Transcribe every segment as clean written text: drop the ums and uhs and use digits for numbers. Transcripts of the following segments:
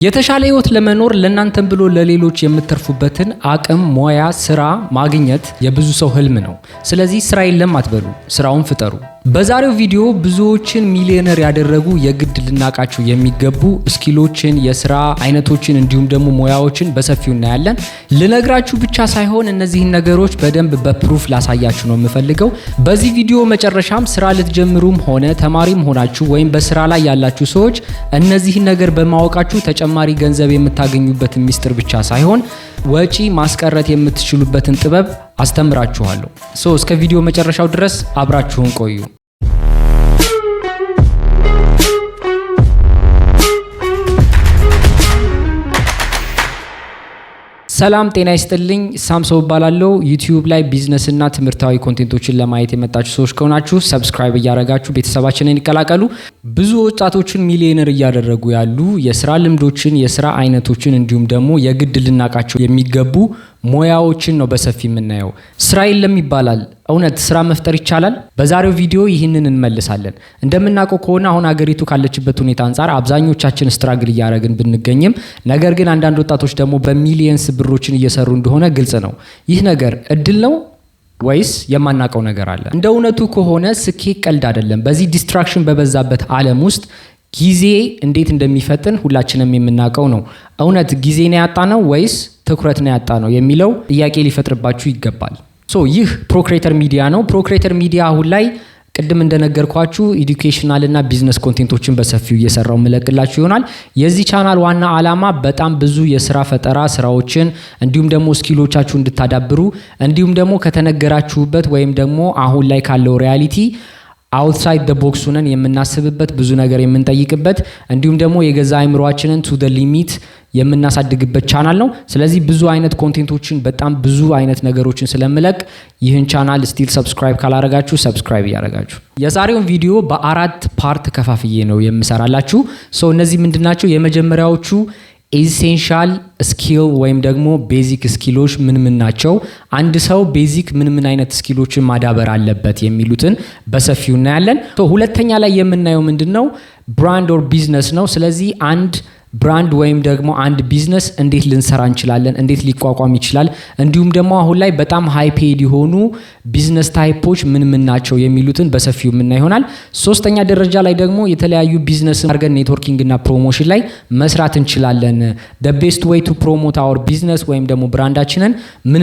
የተሻለ ህይወት ለመኖር ለእናንተም ብሎ ለሌሎች የምትተርፉበትን አቅም፣ ሙያ፣ ስራ ማግኘት የብዙ ሰው ህልም ነው። ስለዚህ ስራ የለም አትበሉ፣ ስራውን ፍጠሩ። በዛሬው ቪዲዮ ብዙዎችን ሚሊዮነር ያደረጉ የግድ ልናቃቸው የሚገቡ ስኪሎችን፣ የስራ አይነቶችን እንዲሁም ደግሞ ሙያዎችን በሰፊው እናያለን። ልነግራችሁ ብቻ ሳይሆን እነዚህን ነገሮች በደንብ በፕሩፍ ላሳያችሁ ነው የምፈልገው። በዚህ ቪዲዮ መጨረሻም ስራ ልትጀምሩም ሆነ ተማሪም ሆናችሁ ወይም በስራ ላይ ያላችሁ ሰዎች እነዚህን ነገር በማወቃችሁ ተጨማሪ ገንዘብ የምታገኙበትን ሚስጥር ብቻ ሳይሆን ወጪ ማስቀረት የምትችሉበትን ጥበብ አስተምራችኋለሁ። እስከ ቪዲዮ መጨረሻው ድረስ አብራችሁን ቆዩ። ሰላም ጤና ይስጥልኝ። ሳምሶ እባላለሁ። ዩቲዩብ ላይ ቢዝነስ እና ትምህርታዊ ኮንቴንቶችን ለማየት የመጣችሁ ሰዎች ከሆናችሁ ሰብስክራይብ እያደረጋችሁ ቤተሰባችንን ይቀላቀሉ። ብዙ ወጣቶችን ሚሊዮነር እያደረጉ ያሉ የስራ ልምዶችን፣ የስራ አይነቶችን እንዲሁም ደግሞ የግድ ልናቃቸው የሚገቡ ሙያዎችን ነው በሰፊ የምናየው። ስራ የለም ይባላል። እውነት ስራ መፍጠር ይቻላል? በዛሬው ቪዲዮ ይህንን እንመልሳለን። እንደምናውቀው ከሆነ አሁን አገሪቱ ካለችበት ሁኔታ አንጻር አብዛኞቻችን ስትራግል እያደረግን ብንገኝም ነገር ግን አንዳንድ ወጣቶች ደግሞ በሚሊየንስ ብሮችን እየሰሩ እንደሆነ ግልጽ ነው። ይህ ነገር እድል ነው ወይስ የማናውቀው ነገር አለ? እንደ እውነቱ ከሆነ ስኬት ቀልድ አይደለም። በዚህ ዲስትራክሽን በበዛበት ዓለም ውስጥ ጊዜ እንዴት እንደሚፈጥን ሁላችንም የምናውቀው ነው። እውነት ጊዜ ነው ያጣነው ወይስ ትኩረት ነው ያጣነው የሚለው ጥያቄ ሊፈጥርባችሁ ይገባል። ይህ ፕሮክሬተር ሚዲያ ነው። ፕሮክሬተር ሚዲያ አሁን ላይ ቅድም እንደነገርኳችሁ ኤዱኬሽናል እና ቢዝነስ ኮንቴንቶችን በሰፊው እየሰራው መለቅላችሁ ይሆናል። የዚህ ቻናል ዋና ዓላማ በጣም ብዙ የስራ ፈጠራ ስራዎችን እንዲሁም ደግሞ ስኪሎቻችሁ እንድታዳብሩ እንዲሁም ደግሞ ከተነገራችሁበት ወይም ደግሞ አሁን ላይ ካለው ሪያሊቲ አውትሳይድ ደ ቦክስ ሆነን የምናስብበት ብዙ ነገር የምንጠይቅበት እንዲሁም ደግሞ የገዛ አእምሮአችንን ቱ ደ ሊሚት የምናሳድግበት ቻናል ነው። ስለዚህ ብዙ አይነት ኮንቴንቶችን በጣም ብዙ አይነት ነገሮችን ስለምለቅ ይህን ቻናል ስቲል ሰብስክራይብ ካላረጋችሁ ሰብስክራይብ ያረጋችሁ። የዛሬውን ቪዲዮ በአራት ፓርት ከፋፍዬ ነው የምሰራላችሁ። እነዚህ ምንድናቸው? የመጀመሪያዎቹ ኤሴንሻል ስኪል ወይም ደግሞ ቤዚክ ስኪሎች ምን ናቸው? አንድ ሰው ቤዚክ ምን አይነት ስኪሎችን ማዳበር አለበት የሚሉትን በሰፊው እናያለን። ሁለተኛ ላይ የምናየው ምንድነው? ብራንድ ኦር ቢዝነስ ነው። ስለዚህ አንድ ብራንድ ወይም ደግሞ አንድ ቢዝነስ እንዴት ልንሰራ እንችላለን፣ እንዴት ሊቋቋም ይችላል፣ እንዲሁም ደግሞ አሁን ላይ በጣም ሃይ ፔድ የሆኑ ቢዝነስ ታይፖች ምን ናቸው የሚሉትን በሰፊው የምናይ ይሆናል። ሶስተኛ ደረጃ ላይ ደግሞ የተለያዩ ቢዝነስ አድርገን ኔትወርኪንግ እና ፕሮሞሽን ላይ መስራት እንችላለን። the best way to promote our business ወይም ደግሞ ብራንዳችንን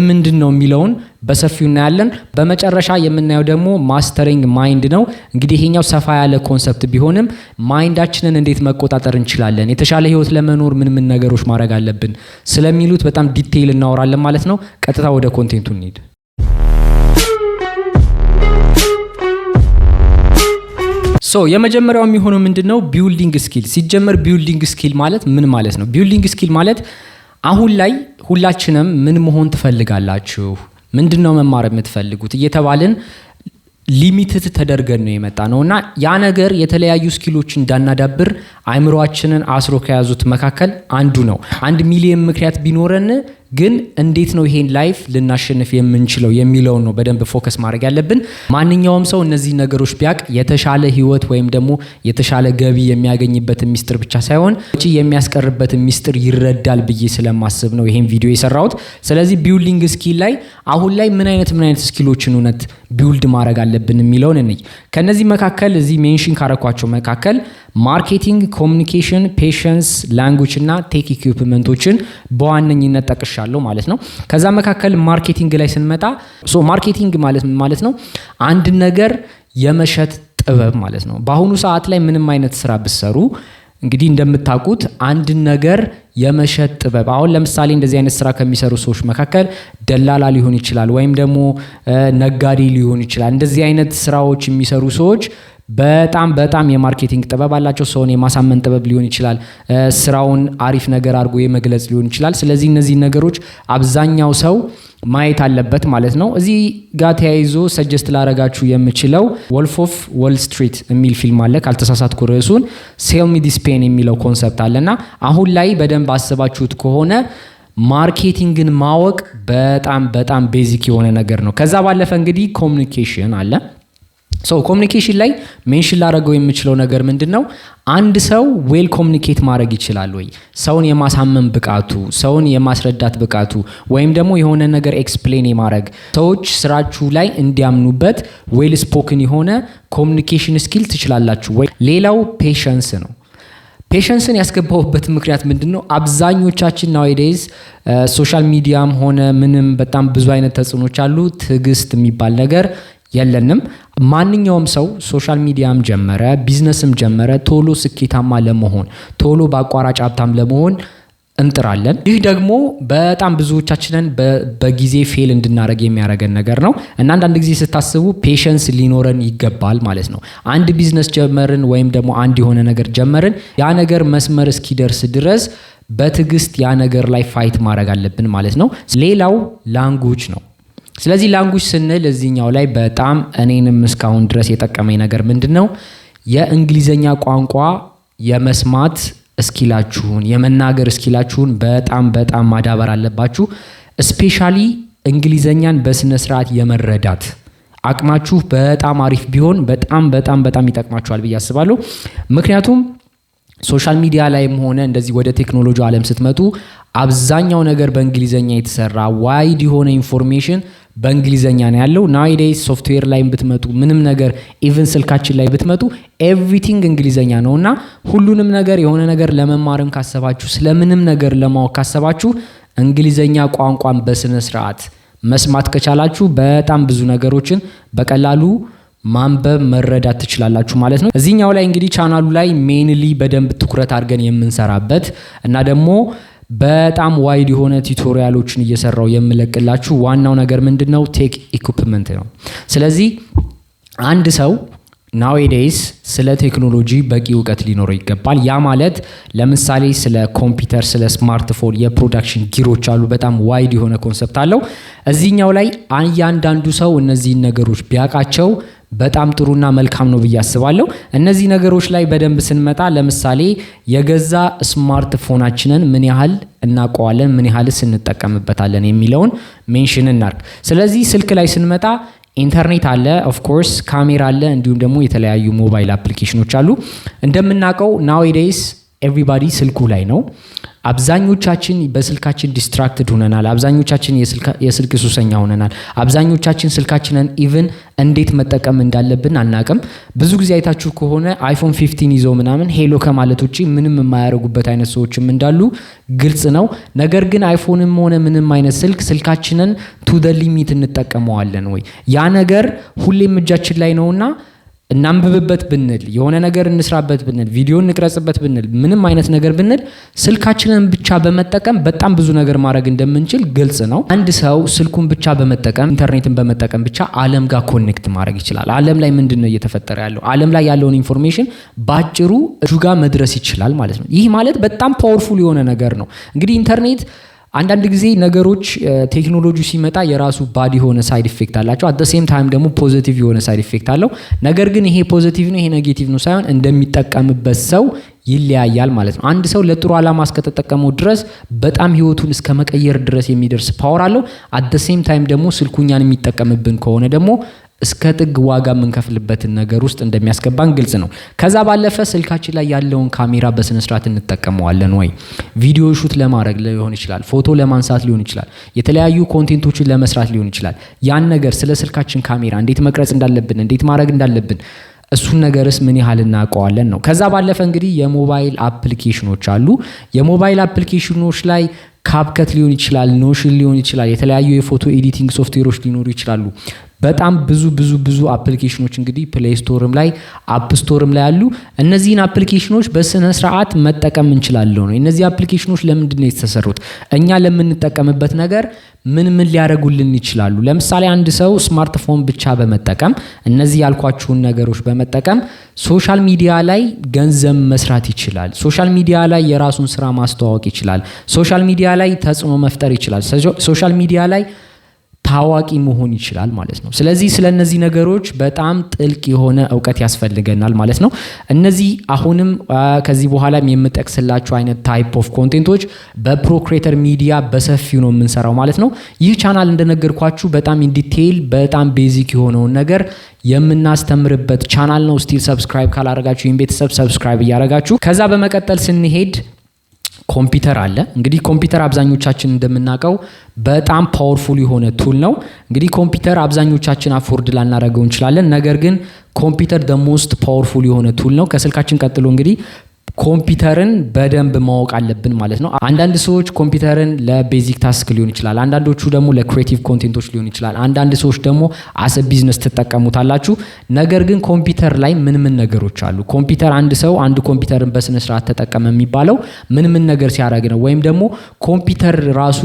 ምንድን ነው የሚለውን በሰፊው እናያለን። በመጨረሻ የምናየው ደግሞ ማስተሪንግ ማይንድ ነው። እንግዲህ ይሄኛው ሰፋ ያለ ኮንሰፕት ቢሆንም ማይንዳችንን እንዴት መቆጣጠር እንችላለን፣ የተሻለ ህይወት ለመኖር ምን ነገሮች ማድረግ አለብን ስለሚሉት በጣም ዲቴይል እናወራለን ማለት ነው። ቀጥታ ወደ ኮንቴንቱ እንሂድ። የመጀመሪያው የሚሆነው ምንድነው? ቢልዲንግ ስኪል። ሲጀመር ቢልዲንግ ስኪል ማለት ምን ማለት ነው? ቢልዲንግ ስኪል ማለት አሁን ላይ ሁላችንም ምን መሆን ትፈልጋላችሁ፣ ምንድነው መማር የምትፈልጉት እየተባልን ሊሚትድ ተደርገን ነው የመጣ ነውና ያ ነገር የተለያዩ ስኪሎች እንዳናዳብር አእምሮአችንን አስሮ ከያዙት መካከል አንዱ ነው። 1 ሚሊዮን ምክንያት ቢኖረን ግን እንዴት ነው ይሄን ላይፍ ልናሸንፍ የምንችለው የሚለው ነው በደንብ ፎከስ ማድረግ ያለብን። ማንኛውም ሰው እነዚህ ነገሮች ቢያቅ የተሻለ ህይወት ወይም ደግሞ የተሻለ ገቢ የሚያገኝበት ሚስጥር ብቻ ሳይሆን ወጪ የሚያስቀርበት ሚስጥር ይረዳል ብዬ ስለማስብ ነው ይሄን ቪዲዮ የሰራሁት። ስለዚህ ቢልዲንግ ስኪል ላይ አሁን ላይ ምን አይነት ስኪሎችን እውነት ቢልድ ማድረግ አለብን የሚለውን እንይ። ከነዚህ መካከል እዚህ ሜንሽን ካረኳቸው መካከል ማርኬቲንግ፣ ኮሙኒኬሽን፣ ፔሽንስ፣ ላንጉዌጅ እና ቴክ ኢኩዊፕመንቶችን በዋነኝነት ጠቅሻለሁ ማለት ነው። ከዛ መካከል ማርኬቲንግ ላይ ስንመጣ ማርኬቲንግ ማለት ነው አንድ ነገር የመሸጥ ጥበብ ማለት ነው። በአሁኑ ሰዓት ላይ ምንም አይነት ስራ ብትሰሩ እንግዲህ እንደምታውቁት አንድ ነገር የመሸጥ ጥበብ። አሁን ለምሳሌ እንደዚህ አይነት ስራ ከሚሰሩ ሰዎች መካከል ደላላ ሊሆን ይችላል ወይም ደግሞ ነጋዴ ሊሆን ይችላል። እንደዚህ አይነት ስራዎች የሚሰሩ ሰዎች በጣም የማርኬቲንግ ጥበብ አላቸው። ሰውን የማሳመን ጥበብ ሊሆን ይችላል፣ ስራውን አሪፍ ነገር አድርጎ የመግለጽ ሊሆን ይችላል። ስለዚህ እነዚህ ነገሮች አብዛኛው ሰው ማየት አለበት ማለት ነው። እዚህ ጋር ተያይዞ ሰጀስት ላረጋችሁ የምችለው ወልፍ ኦፍ ዎል ስትሪት የሚል ፊልም አለ። ካልተሳሳትኩ ርዕሱን ሴል ሚ ዲስ ፔን የሚለው ኮንሰፕት አለና አሁን ላይ በደንብ አስባችሁት ከሆነ ማርኬቲንግን ማወቅ በጣም ቤዚክ የሆነ ነገር ነው። ከዛ ባለፈ እንግዲህ ኮሙኒኬሽን አለ። ኮሚኒኬሽን ላይ ሜንሽን ላደርገው የምችለው ነገር ምንድነው? አንድ ሰው ዌል ኮሚኒኬት ማድረግ ይችላል ወይ? ሰውን የማሳመን ብቃቱ፣ ሰውን የማስረዳት ብቃቱ ወይም ደግሞ የሆነ ነገር ኤክስፕሌን የማድረግ ሰዎች ስራችሁ ላይ እንዲያምኑበት ዌል ስፖክን የሆነ ኮሚኒኬሽን ስኪል ትችላላችሁ ወይ? ሌላው ፔሸንስ ነው። ፔሸንስን ያስገባሁበት ምክንያት ምንድነው? አብዛኞቻችን ናውዴይዝ ሶሻል ሚዲያም ሆነ ምንም በጣም ብዙ አይነት ተጽዕኖች አሉ። ትዕግስት የሚባል ነገር የለንም። ማንኛውም ሰው ሶሻል ሚዲያም ጀመረ ቢዝነስም ጀመረ ቶሎ ስኬታማ ለመሆን ቶሎ በአቋራጭ ሀብታም ለመሆን እንጥራለን። ይህ ደግሞ በጣም ብዙዎቻችንን በጊዜ ፌል እንድናደርግ የሚያደርገን ነገር ነው እና አንዳንድ ጊዜ ስታስቡ ፔሸንስ ሊኖረን ይገባል ማለት ነው። አንድ ቢዝነስ ጀመርን ወይም ደግሞ አንድ የሆነ ነገር ጀመርን፣ ያ ነገር መስመር እስኪደርስ ድረስ በትዕግስት ያ ነገር ላይ ፋይት ማድረግ አለብን ማለት ነው። ሌላው ላንጉጅ ነው። ስለዚህ ላንጉጅ ስንል እዚህኛው ላይ በጣም እኔንም እስካሁን ድረስ የጠቀመኝ ነገር ምንድነው? የእንግሊዘኛ ቋንቋ የመስማት እስኪላችሁን የመናገር እስኪላችሁን በጣም ማዳበር አለባችሁ። ስፔሻሊ እንግሊዘኛን በስነ ስርዓት የመረዳት አቅማችሁ በጣም አሪፍ ቢሆን በጣም ይጠቅማችኋል ብዬ አስባለሁ። ምክንያቱም ሶሻል ሚዲያ ላይም ሆነ እንደዚህ ወደ ቴክኖሎጂ ዓለም ስትመጡ አብዛኛው ነገር በእንግሊዘኛ የተሰራ ዋይድ የሆነ ኢንፎርሜሽን በእንግሊዘኛ ነው ያለው። ናውዴይስ ሶፍትዌር ላይ ብትመጡ ምንም ነገር ኢቭን ስልካችን ላይ ብትመጡ ኤቭሪቲንግ እንግሊዘኛ ነውና ሁሉንም ነገር የሆነ ነገር ለመማርም ካሰባችሁ ስለምንም ነገር ለማወቅ ካሰባችሁ እንግሊዘኛ ቋንቋን በስነ ስርዓት መስማት ከቻላችሁ በጣም ብዙ ነገሮችን በቀላሉ ማንበብ መረዳት ትችላላችሁ ማለት ነው። እዚህኛው ላይ እንግዲህ ቻናሉ ላይ ሜንሊ በደንብ ትኩረት አድርገን የምንሰራበት እና ደግሞ በጣም ዋይድ የሆነ ቱቶሪያሎችን እየሰራው የምለቅላችሁ ዋናው ነገር ምንድነው? ቴክ ኢኩፕመንት ነው። ስለዚህ አንድ ሰው ናውዴይስ ስለ ቴክኖሎጂ በቂ እውቀት ሊኖረው ይገባል። ያ ማለት ለምሳሌ ስለ ኮምፒውተር፣ ስለ ስማርትፎን የፕሮዳክሽን ጊሮች አሉ። በጣም ዋይድ የሆነ ኮንሰፕት አለው። እዚህኛው ላይ እያንዳንዱ ሰው እነዚህን ነገሮች ቢያውቃቸው በጣም ጥሩና መልካም ነው ብዬ አስባለሁ። እነዚህ ነገሮች ላይ በደንብ ስንመጣ ለምሳሌ የገዛ ስማርትፎናችንን ምን ያህል እናውቀዋለን፣ ምን ያህልስ እንጠቀምበታለን የሚለውን ሜንሽን እናድርግ። ስለዚህ ስልክ ላይ ስንመጣ ኢንተርኔት አለ፣ ኦፍ ኮርስ ካሜራ አለ፣ እንዲሁም ደግሞ የተለያዩ ሞባይል አፕሊኬሽኖች አሉ። እንደምናውቀው ናውዴይስ ኤቭሪባዲ ስልኩ ላይ ነው። አብዛኞቻችን በስልካችን ዲስትራክትድ ሆነናል። አብዛኞቻችን የስልክ ሱሰኛ ሆነናል። አብዛኞቻችን ስልካችንን ኢቭን እንዴት መጠቀም እንዳለብን አናቅም። ብዙ ጊዜ አይታችሁ ከሆነ አይፎን 15 ይዘው ምናምን ሄሎ ከማለት ውጪ ምንም የማያደርጉበት አይነት ሰዎችም እንዳሉ ግልጽ ነው። ነገር ግን አይፎንም ሆነ ምንም አይነት ስልካችንን ቱ ዘ ሊሚት እንጠቀመዋለን ወይ? ያ ነገር ሁሌም እጃችን ላይ ነውና እናንብብበት ብንል የሆነ ነገር እንስራበት ብንል ቪዲዮ እንቅረጽበት ብንል ምንም አይነት ነገር ብንል ስልካችንን ብቻ በመጠቀም በጣም ብዙ ነገር ማድረግ እንደምንችል ግልጽ ነው። አንድ ሰው ስልኩን ብቻ በመጠቀም ኢንተርኔትን በመጠቀም ብቻ ዓለም ጋር ኮኔክት ማድረግ ይችላል። ዓለም ላይ ምንድነው እየተፈጠረ ያለው? ዓለም ላይ ያለውን ኢንፎርሜሽን ባጭሩ እጁ ጋር መድረስ ይችላል ማለት ነው። ይህ ማለት በጣም ፓወርፉል የሆነ ነገር ነው። እንግዲህ ኢንተርኔት አንዳንድ ጊዜ ነገሮች ቴክኖሎጂ ሲመጣ የራሱ ባድ የሆነ ሳይድ ኢፌክት አላቸው። አት ዘ ሴም ታይም ደግሞ ፖዚቲቭ የሆነ ሳይድ ኢፌክት አለው። ነገር ግን ይሄ ፖዚቲቭ ነው ይሄ ኔጌቲቭ ነው ሳይሆን እንደሚጠቀምበት ሰው ይለያያል ማለት ነው። አንድ ሰው ለጥሩ ዓላማ እስከተጠቀመው ድረስ በጣም ህይወቱን እስከ መቀየር ድረስ የሚደርስ ፓወር አለው። አት ዘ ሴም ታይም ደግሞ ስልኩኛን የሚጠቀምብን ከሆነ ደግሞ እስከ ጥግ ዋጋ የምንከፍልበትን ነገር ውስጥ እንደሚያስገባን ግልጽ ነው። ከዛ ባለፈ ስልካችን ላይ ያለውን ካሜራ በስነ ስርዓት እንጠቀመዋለን ወይ? ቪዲዮ ሹት ለማድረግ ሊሆን ይችላል፣ ፎቶ ለማንሳት ሊሆን ይችላል፣ የተለያዩ ኮንቴንቶችን ለመስራት ሊሆን ይችላል። ያን ነገር ስለ ስልካችን ካሜራ እንዴት መቅረጽ እንዳለብን እንዴት ማድረግ እንዳለብን እሱን ነገርስ ምን ያህል እናውቀዋለን ነው። ከዛ ባለፈ እንግዲህ የሞባይል አፕሊኬሽኖች አሉ። የሞባይል አፕሊኬሽኖች ላይ ካፕከት ሊሆን ይችላል፣ ኖሽን ሊሆን ይችላል፣ የተለያዩ የፎቶ ኤዲቲንግ ሶፍትዌሮች ሊኖሩ ይችላሉ። በጣም ብዙ አፕሊኬሽኖች እንግዲህ ፕሌይ ስቶርም ላይ አፕ ስቶርም ላይ አሉ። እነዚህን አፕሊኬሽኖች በስነ ስርዓት መጠቀም እንችላለን ነው። እነዚህ አፕሊኬሽኖች ለምንድን ነው የተሰሩት? እኛ ለምንጠቀምበት ነገር ምን ሊያደርጉልን ይችላሉ? ለምሳሌ አንድ ሰው ስማርትፎን ብቻ በመጠቀም እነዚህ ያልኳችሁን ነገሮች በመጠቀም ሶሻል ሚዲያ ላይ ገንዘብ መስራት ይችላል። ሶሻል ሚዲያ ላይ የራሱን ስራ ማስተዋወቅ ይችላል። ሶሻል ሚዲያ ላይ ተጽዕኖ መፍጠር ይችላል። ሶሻል ሚዲያ ላይ ታዋቂ መሆን ይችላል ማለት ነው። ስለዚህ ስለነዚህ ነገሮች በጣም ጥልቅ የሆነ እውቀት ያስፈልገናል ማለት ነው። እነዚህ አሁንም ከዚህ በኋላም የምጠቅስላችሁ አይነት ታይፕ ኦፍ ኮንቴንቶች በፕሮክሬተር ሚዲያ በሰፊው ነው የምንሰራው ማለት ነው። ይህ ቻናል እንደነገርኳችሁ በጣም ኢን ዲቴይል በጣም ቤዚክ የሆነውን ነገር የምናስተምርበት ቻናል ነው። ስቲል ሰብስክራይብ ካላረጋችሁ ይህን ቤተሰብ ሰብስክራይብ እያረጋችሁ ከዛ በመቀጠል ስንሄድ ኮምፒውተር አለ። እንግዲህ ኮምፒውተር አብዛኞቻችን እንደምናውቀው በጣም ፓወርፉል የሆነ ቱል ነው። እንግዲህ ኮምፒውተር አብዛኞቻችን አፎርድ ላናደርገው እንችላለን። ነገር ግን ኮምፒውተር the most ፓወርፉል የሆነ ቱል ነው። ከስልካችን ቀጥሎ እንግዲህ ኮምፒውተርን በደንብ ማወቅ አለብን ማለት ነው። አንዳንድ ሰዎች ኮምፒውተርን ለቤዚክ ታስክ ሊሆን ይችላል፣ አንዳንዶቹ ደግሞ ለክሬቲቭ ኮንቴንቶች ሊሆን ይችላል፣ አንዳንድ ሰዎች ደግሞ አሰ ቢዝነስ ትጠቀሙታላችሁ። ነገር ግን ኮምፒውተር ላይ ምን ነገሮች አሉ? ኮምፒውተር አንድ ኮምፒውተርን በስነ ስርዓት ተጠቀመ የሚባለው ምን ነገር ሲያደርግ ነው? ወይም ደግሞ ኮምፒውተር ራሱ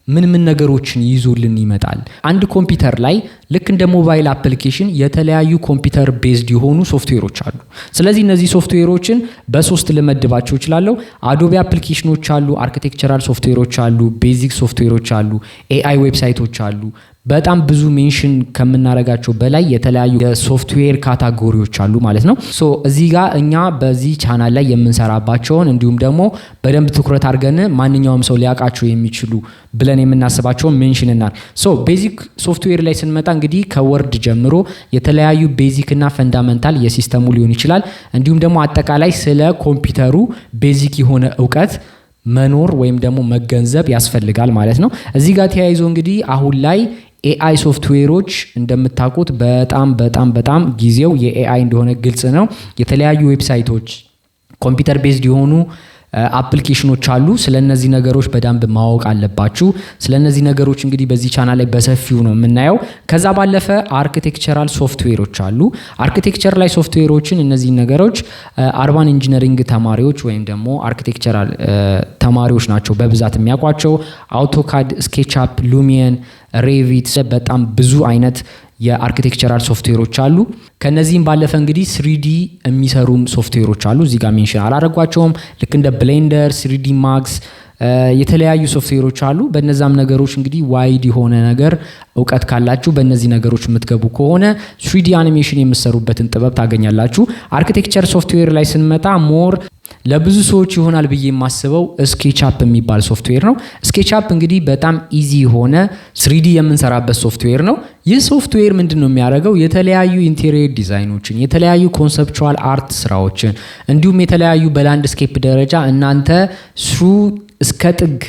ምን ነገሮችን ይዞልን ይመጣል? አንድ ኮምፒውተር ላይ ልክ እንደ ሞባይል አፕሊኬሽን የተለያዩ ኮምፒውተር ቤዝድ የሆኑ ሶፍትዌሮች አሉ። ስለዚህ እነዚህ ሶፍትዌሮችን በሶስት ልመድባቸው እችላለሁ። አዶቤ አፕሊኬሽኖች አሉ፣ አርኪቴክቸራል ሶፍትዌሮች አሉ፣ ቤዚክ ሶፍትዌሮች አሉ፣ ኤአይ ዌብሳይቶች አሉ። በጣም ብዙ ሜንሽን ከምናረጋቸው በላይ የተለያዩ የሶፍትዌር ካታጎሪዎች አሉ ማለት ነው። ሶ እዚህ ጋር እኛ በዚህ ቻናል ላይ የምንሰራባቸውን እንዲሁም ደግሞ በደንብ ትኩረት አድርገን ማንኛውም ሰው ሊያውቃቸው የሚችሉ ብለን የምናስባቸውን ሜንሽን እናር። ሶ ቤዚክ ሶፍትዌር ላይ ስንመጣ እንግዲህ ከወርድ ጀምሮ የተለያዩ ቤዚክ እና ፈንዳመንታል የሲስተሙ ሊሆን ይችላል። እንዲሁም ደግሞ አጠቃላይ ስለ ኮምፒውተሩ ቤዚክ የሆነ እውቀት መኖር ወይም ደግሞ መገንዘብ ያስፈልጋል ማለት ነው። እዚህ ጋር ተያይዞ እንግዲህ አሁን ላይ ኤአይ ሶፍትዌሮች እንደምታውቁት በጣም ጊዜው የኤአይ እንደሆነ ግልጽ ነው። የተለያዩ ዌብሳይቶች ኮምፒውተር ቤዝድ የሆኑ አፕሊኬሽኖች አሉ። ስለነዚህ ነገሮች በደንብ ማወቅ አለባችሁ። ስለነዚህ ነገሮች እንግዲህ በዚህ ቻናል ላይ በሰፊው ነው የምናየው። ከዛ ባለፈ አርኪቴክቸራል ሶፍትዌሮች አሉ። አርኪቴክቸር ላይ ሶፍትዌሮችን እነዚህ ነገሮች አርባን ኢንጂነሪንግ ተማሪዎች ወይም ደግሞ አርኪቴክቸራል ተማሪዎች ናቸው በብዛት የሚያውቋቸው። አውቶካድ፣ ስኬችአፕ፣ ሉሚየን፣ ሬቪት በጣም ብዙ አይነት የአርኪቴክቸራል ሶፍትዌሮች አሉ። ከነዚህም ባለፈ እንግዲህ 3D የሚሰሩም ሶፍትዌሮች አሉ። እዚህ ጋር ሜንሽን አላደረጓቸውም። ልክ እንደ ብሌንደር፣ 3D ማክስ የተለያዩ ሶፍትዌሮች አሉ። በእነዛም ነገሮች እንግዲህ ዋይድ የሆነ ነገር እውቀት ካላችሁ በእነዚህ ነገሮች የምትገቡ ከሆነ 3D አኒሜሽን የምትሰሩበትን ጥበብ ታገኛላችሁ። አርኪቴክቸር ሶፍትዌር ላይ ስንመጣ ሞር ለብዙ ሰዎች ይሆናል ብዬ የማስበው ስኬችአፕ የሚባል ሶፍትዌር ነው። ስኬችአፕ እንግዲህ በጣም ኢዚ የሆነ 3D የምንሰራበት ሶፍትዌር ነው። ይህ ሶፍትዌር ምንድነው የሚያደርገው? የተለያዩ ኢንቴሪየር ዲዛይኖችን፣ የተለያዩ ኮንሰፕቹዋል አርት ስራዎችን እንዲሁም የተለያዩ በላንድስኬፕ ደረጃ እናንተ እስከ ጥግ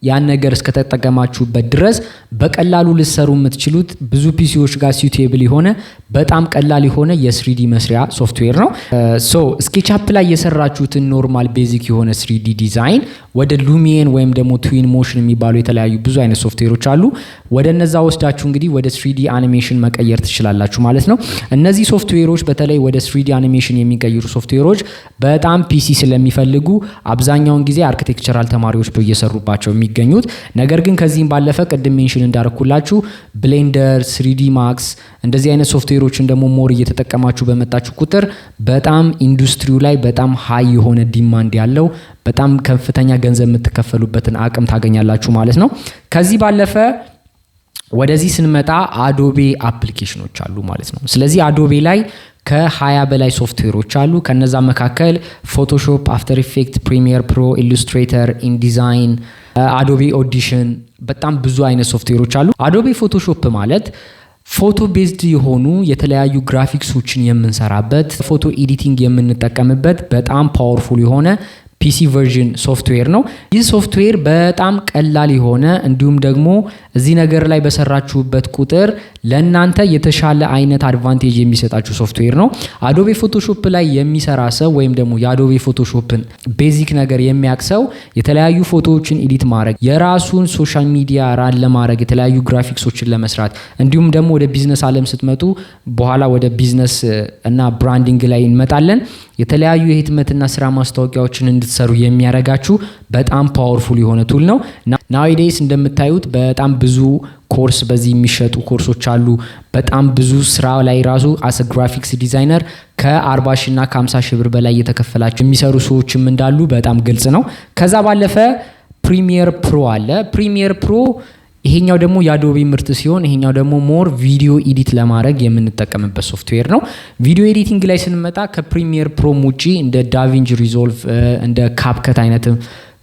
ያን ነገር እስከተጠቀማችሁበት ድረስ በቀላሉ ልትሰሩ የምትችሉት ብዙ ፒሲዎች ጋር ሲዩቴብል የሆነ በጣም ቀላል የሆነ የ3D መስሪያ ሶፍትዌር ነው። ሶ ስኬችአፕ ላይ የሰራችሁትን ኖርማል ቤዚክ የሆነ 3D ዲዛይን ወደ ሉሚየን ወይም ደግሞ ትዊን ሞሽን የሚባሉ የተለያዩ ብዙ አይነት ሶፍትዌሮች አሉ። ወደ እነዛ ወስዳችሁ እንግዲህ ወደ 3D አኒሜሽን መቀየር ትችላላችሁ ማለት ነው። እነዚህ ሶፍትዌሮች በተለይ ወደ 3D አኒሜሽን የሚቀይሩ ሶፍትዌሮች በጣም ፒሲ ስለሚፈልጉ አብዛኛውን ጊዜ አርኪቴክቸራል ተማሪዎች እየሰሩባቸው የሚገኙት። ነገር ግን ከዚህም ባለፈ ቅድም ሜንሽን እንዳረኩላችሁ ብሌንደር፣ 3D ማክስ እንደዚህ አይነት ሶፍትዌሮችን ደግሞ ሞር እየተጠቀማችሁ በመጣችሁ ቁጥር በጣም ኢንዱስትሪው ላይ በጣም ሃይ የሆነ ዲማንድ ያለው በጣም ከፍተኛ ገንዘብ የምትከፈሉበትን አቅም ታገኛላችሁ ማለት ነው። ከዚህ ባለፈ ወደዚህ ስንመጣ አዶቤ አፕሊኬሽኖች አሉ ማለት ነው። ስለዚህ አዶቤ ላይ ከ20 በላይ ሶፍትዌሮች አሉ። ከነዛ መካከል ፎቶሾፕ፣ አፍተር ኢፌክት፣ ፕሪሚየር ፕሮ፣ ኢሉስትሬተር፣ ኢንዲዛይን፣ አዶቤ ኦዲሽን በጣም ብዙ አይነት ሶፍትዌሮች አሉ። አዶቤ ፎቶሾፕ ማለት ፎቶ ቤዝድ የሆኑ የተለያዩ ግራፊክሶችን የምንሰራበት ፎቶ ኤዲቲንግ የምንጠቀምበት በጣም ፓወርፉል የሆነ ፒሲ ቨርዥን ሶፍትዌር ነው። ይህ ሶፍትዌር በጣም ቀላል የሆነ እንዲሁም ደግሞ እዚህ ነገር ላይ በሰራችሁበት ቁጥር ለእናንተ የተሻለ አይነት አድቫንቴጅ የሚሰጣችሁ ሶፍትዌር ነው። አዶቤ ፎቶሾፕ ላይ የሚሰራ ሰው ወይም ደግሞ የአዶቤ ፎቶሾፕን ቤዚክ ነገር የሚያውቅ ሰው የተለያዩ ፎቶዎችን ኤዲት ማድረግ፣ የራሱን ሶሻል ሚዲያ ራን ለማድረግ፣ የተለያዩ ግራፊክሶችን ለመስራት እንዲሁም ደግሞ ወደ ቢዝነስ ዓለም ስትመጡ በኋላ ወደ ቢዝነስ እና ብራንዲንግ ላይ እንመጣለን። የተለያዩ የህትመትና ስራ ማስታወቂያዎችን እንድትሰሩ የሚያረጋችሁ በጣም ፓወርፉል የሆነ ቱል ነው። ናውዴይስ እንደምታዩት በጣም ብዙ ኮርስ በዚህ የሚሸጡ ኮርሶች አሉ። በጣም ብዙ ስራ ላይ ራሱ አስ ግራፊክስ ዲዛይነር ከ40 ሺና ከ50 ሺህ ብር በላይ የተከፈላቸው የሚሰሩ ሰዎችም እንዳሉ በጣም ግልጽ ነው። ከዛ ባለፈ ፕሪሚየር ፕሮ አለ። ፕሪሚየር ፕሮ ይሄኛው ደግሞ የአዶቤ ምርት ሲሆን ይሄኛው ደግሞ ሞር ቪዲዮ ኤዲት ለማድረግ የምንጠቀምበት ሶፍትዌር ነው። ቪዲዮ ኤዲቲንግ ላይ ስንመጣ ከፕሪሚየር ፕሮ ውጪ እንደ ዳቪንጂ ሪዞልቭ እንደ ካፕከት አይነት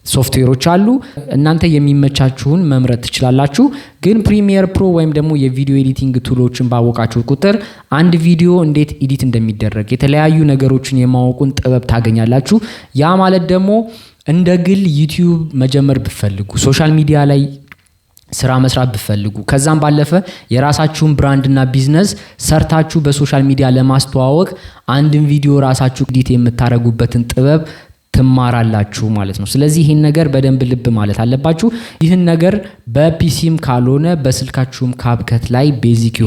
ሶፍትዌሮች አሉ። እናንተ የሚመቻችሁን መምረጥ ትችላላችሁ። ግን ፕሪሚየር ፕሮ ወይም ደግሞ የቪዲዮ ኤዲቲንግ ቱሎችን ባወቃችሁ ቁጥር አንድ ቪዲዮ እንዴት ኤዲት እንደሚደረግ የተለያዩ ነገሮችን የማወቁን ጥበብ ታገኛላችሁ። ያ ማለት ደግሞ እንደ ግል ዩቲዩብ መጀመር ብትፈልጉ፣ ሶሻል ሚዲያ ላይ ስራ መስራት ብትፈልጉ፣ ከዛም ባለፈ የራሳችሁን ብራንድና ቢዝነስ ሰርታችሁ በሶሻል ሚዲያ ለማስተዋወቅ አንድን ቪዲዮ ራሳችሁ ኤዲት የምታረጉበትን ጥበብ ትማራላችሁ ማለት ነው። ስለዚህ ይህን ነገር በደንብ ልብ ማለት አለባችሁ። ይህን ነገር በፒሲም ካልሆነ በስልካችሁም ካፕከት ላይ ቤዚክ